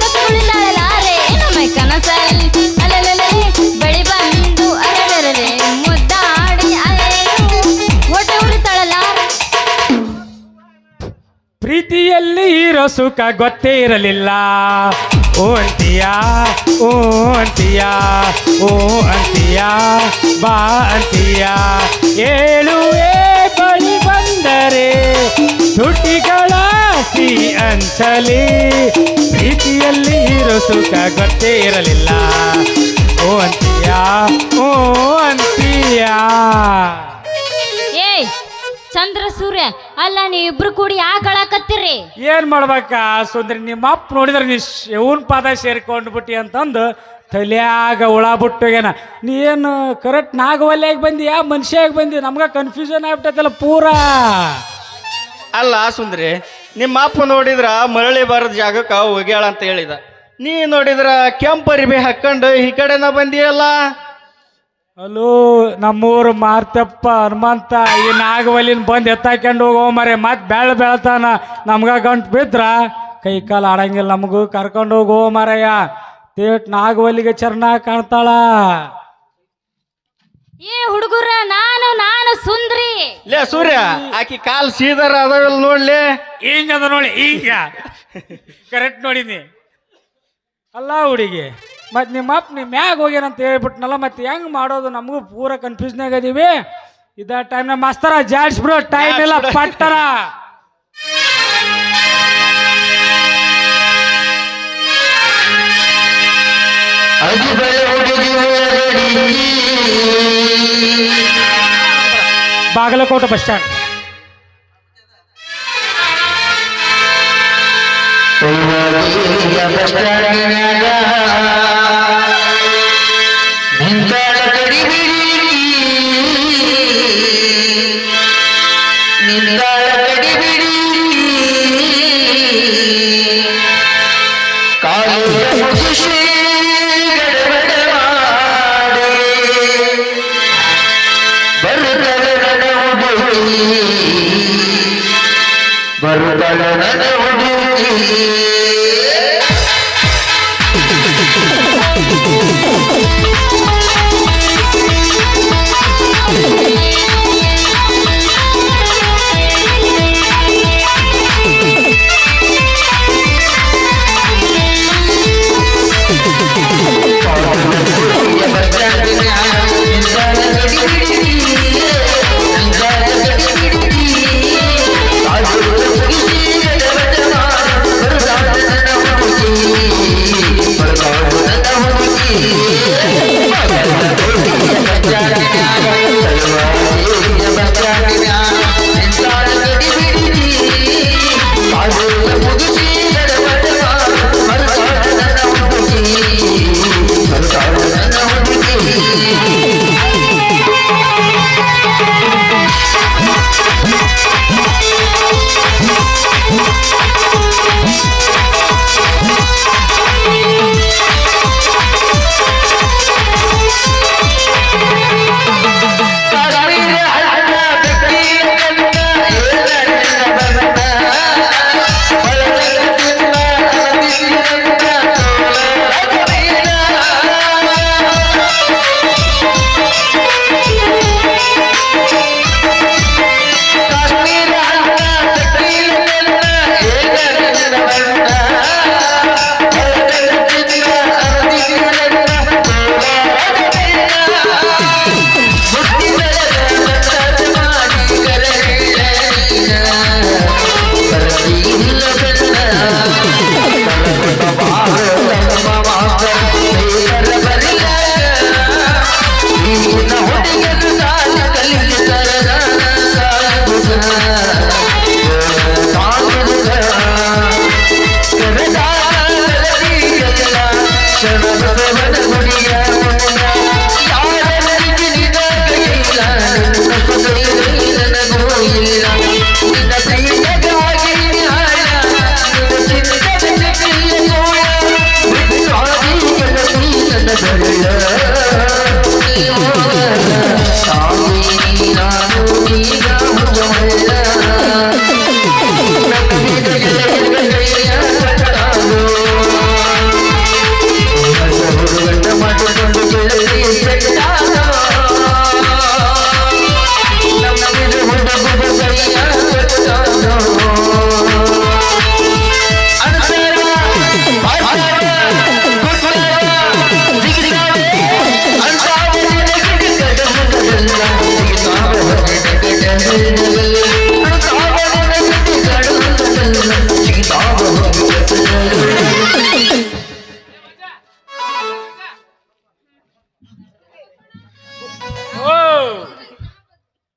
ಕತ್ತುಳಿದಾಳಲಾರೆ ನಮ್ಮ ಕನಸಲ್ಲಿ ಅಲಲಲಲೆ ಬಳಿ ಬಂದು ಅರರರೆ ಮುದ್ದಾಡಿ ಅಯ್ಯೋ ಹೊಟ್ಟೆ ಉರಿತಾಳಲ್ಲ ಪ್ರೀತಿಯಲ್ಲಿ ಇರೋ ಸುಖ ಗೊತ್ತೇ ಇರಲಿಲ್ಲ ಓ ಅಂತೀಯಾ ಓ ಅಂತೀಯಾ ಓ ಅಂತೀಯಾ ಬಾ ಅಂತೀಯಾ ಹೇಳುವೆ ಬಳಿ ಬಂದರೆ ತುಟಿಗಳ ಸಿ ಅಂಚಲಿ ಪ್ರೀತಿಯಲ್ಲಿ ಇರೋ ಸುಖ ಗೊತ್ತೇ ಇರಲಿಲ್ಲ ಓ ಅಂತೀಯಾ ಓ ಅಂತೀಯಾ ಏಯ್ ಚಂದ್ರ ಸೂರ್ಯ ಅಲ್ಲ ನೀವಿಬ್ರು ಕೂಡಿ ಯಾಕೆ ಅಳಕತ್ತೀರಿ ಏನ್ ಮಾಡ್ಬೇಕ ಸುಂದ್ರಿ ನಿಮ್ಮ ಅಪ್ಪ ನೋಡಿದ್ರೆ ನೀ ಶಿವನ್ ಪಾದ ಸೇರ್ಕೊಂಡು ಬಿಟ್ಟಿ ಅಂತಂದು ತಲೆಯಾಗ ಹುಳ ಬಿಟ್ಟೋಗ್ಯಾನ ನೀ ಏನು ಕರೆಕ್ಟ್ ನಾಗವಲ್ಯಾಗ ಬಂದಿ ಯಾ ಮನುಷ್ಯಾಗ ಬಂದಿ ನಮ್ಗ ಕನ್ಫ್ಯೂಷನ್ ಆಗ್ಬಿಟ್ಟೈತಲ್ಲ ಪೂರಾ ಅಲ್ಲ ಸುಂದ್ರಿ ನಿಮ್ಮ ಅಪ್ಪ ನೋಡಿದ್ರ ಮರಳಿ ಬರದ ಜಾಗಕ್ಕೆ ಹೋಗ್ಯಾಳ ಅಂತ ಹೇಳಿದ ನೀ ನೋಡಿದ್ರ ಕೆಂಪು ಅರಿಬಿ ಹಾಕೊಂಡು ಈ ಕಡೆನ ಬಂದಿಯಲ್ಲ ಅಲೋ ನಮ್ಮೂರು ಮಾರ್ತಪ್ಪ ಹನುಮಂತ ಈ ನಾಗವಲ್ಲಿನ ಬಂದು ಎತ್ತಾಕೊಂಡು ಹೋಗೋ ಮರೆ ಮತ್ತೆ ಬೆಳ್ತಾನ ನಮ್ಗ ಗಂಟು ಬಿದ್ರ ಕೈ ಕಾಲು ಆಡಂಗಿಲ್ಲ ನಮಗೂ ಕರ್ಕೊಂಡು ಹೋಗೋ ಮರಯ್ಯ ತೇಟ್ ನಾಗವಲ್ಲಿಗೆ ಚರ್ನ ಕಾಣ್ತಾಳ ಏ ಹುಡುಗರ ನಾನು ಸುಂದ್ರಿ ಲೇ ಸೂರ್ಯ ಆಕಿ ಕಾಲ್ ಸೀದರ ಅದಾವೆಲ್ಲ ನೋಡ್ಲಿ ಹಿಂಗದ ನೋಡಿ ಈಗ ಕರೆಕ್ಟ್ ನೋಡಿನಿ ಅಲ್ಲ ಹುಡುಗಿ ಮತ್ತು ನಿಮ್ಮ ಅಪ್ಪ ನಿಮ್ಮ ಮ್ಯಾಗ ಹೋಗ್ಯಾನಂತ ಹೇಳ್ಬಿಟ್ನಲ್ಲ ಮತ್ತೆ ಹೆಂಗೆ ಮಾಡೋದು ನಮಗೂ ಪೂರ ಕನ್ಫ್ಯೂಸ್ನಾಗ ಅದೀವಿ ಇದ ಟೈಮ್ನ ಮಾಸ್ತರ ಜಾಡ್ಸ್ಬಿಡೋ ಟೈಮ್ ಇಲ್ಲ ಪಟ್ಟರ ಬಾಗಲಕೋಟೆ ಬಸ್ ಸ್ಟ್ಯಾಂಡ್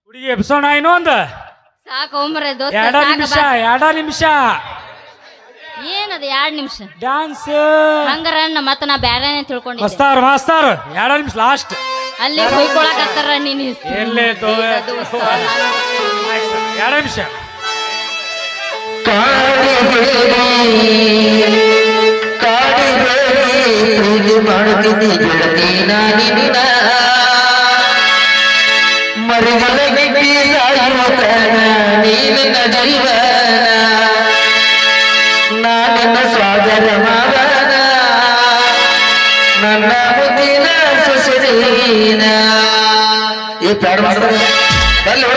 ಹುಡುಗಿ ಎಬ್ಸೋಣ ಇನ್ನೊಂದು ಸಾಕು ಒಮ್ಮರೆ ದೋಸ್ತ ಎರಡ ಸಾಕ ನಿಮಿಷ ಬಾ. ಏನದ 2 ನಿಮಿಷ ಡ್ಯಾನ್ಸ್ ಹಂಗಾರ ಮತ್ತ ನಾ ಬ್ಯಾರೇನೆ ತಿಳ್ಕೊಂಡಿದ್ದೆ ಮಾಸ್ತಾರ್ 2 ನಿಮಿಷ ಲಾಸ್ಟ್ ಅಲ್ಲಿ ಹೊಯ್ಕೊಳಕತ್ತಾರ ನೀನು ಎಲ್ಲೇ ದೋಸ್ತ 2 ನಿಮಿಷ ಮಾಡ್ತೀನಿ ಗೆಳತಿ ನಾನಿನ ಮರಿಗಳಿಗೆ ನೀನು ಜೀವನ ನಾನಿನ ಸ್ವಾಗರ ಮಾವನ ನನ್ನ ಮುದ್ದಿನ ಸುಸರೀನ ಈ ಪ್ಯಾಡ್ ಮಾಡ್ತಾರೆ ಅಲ್ಲಿ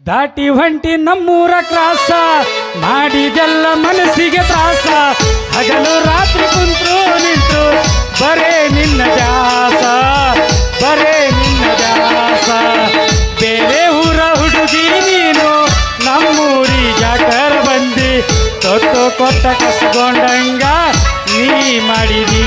ದಾಟಿ ಹೊಂಟಿ ನಮ್ಮೂರ ಕ್ರಾಸ ಮಾಡಿದೆಲ್ಲ ಮನಸ್ಸಿಗೆ ತ್ರಾಸ ಹಗಲು ರಾತ್ರಿ ಕುಂತ್ರು ನಿಂತ್ರು ಬರೇ ನಿನ್ನ ದಾಸ ಬರೇ ನಿನ್ನ ದಾಸ ಬೇರೆ ಊರ ಹುಡುಗಿ ನೀನು ನಮ್ಮೂರಿಗೆ ಯಾಕರ ಬಂದಿ ತೊಟ್ಟು ಕೊಟ್ಟ ಕಸ್ಕೊಂಡಂಗ ನೀ ಮಾಡಿದಿ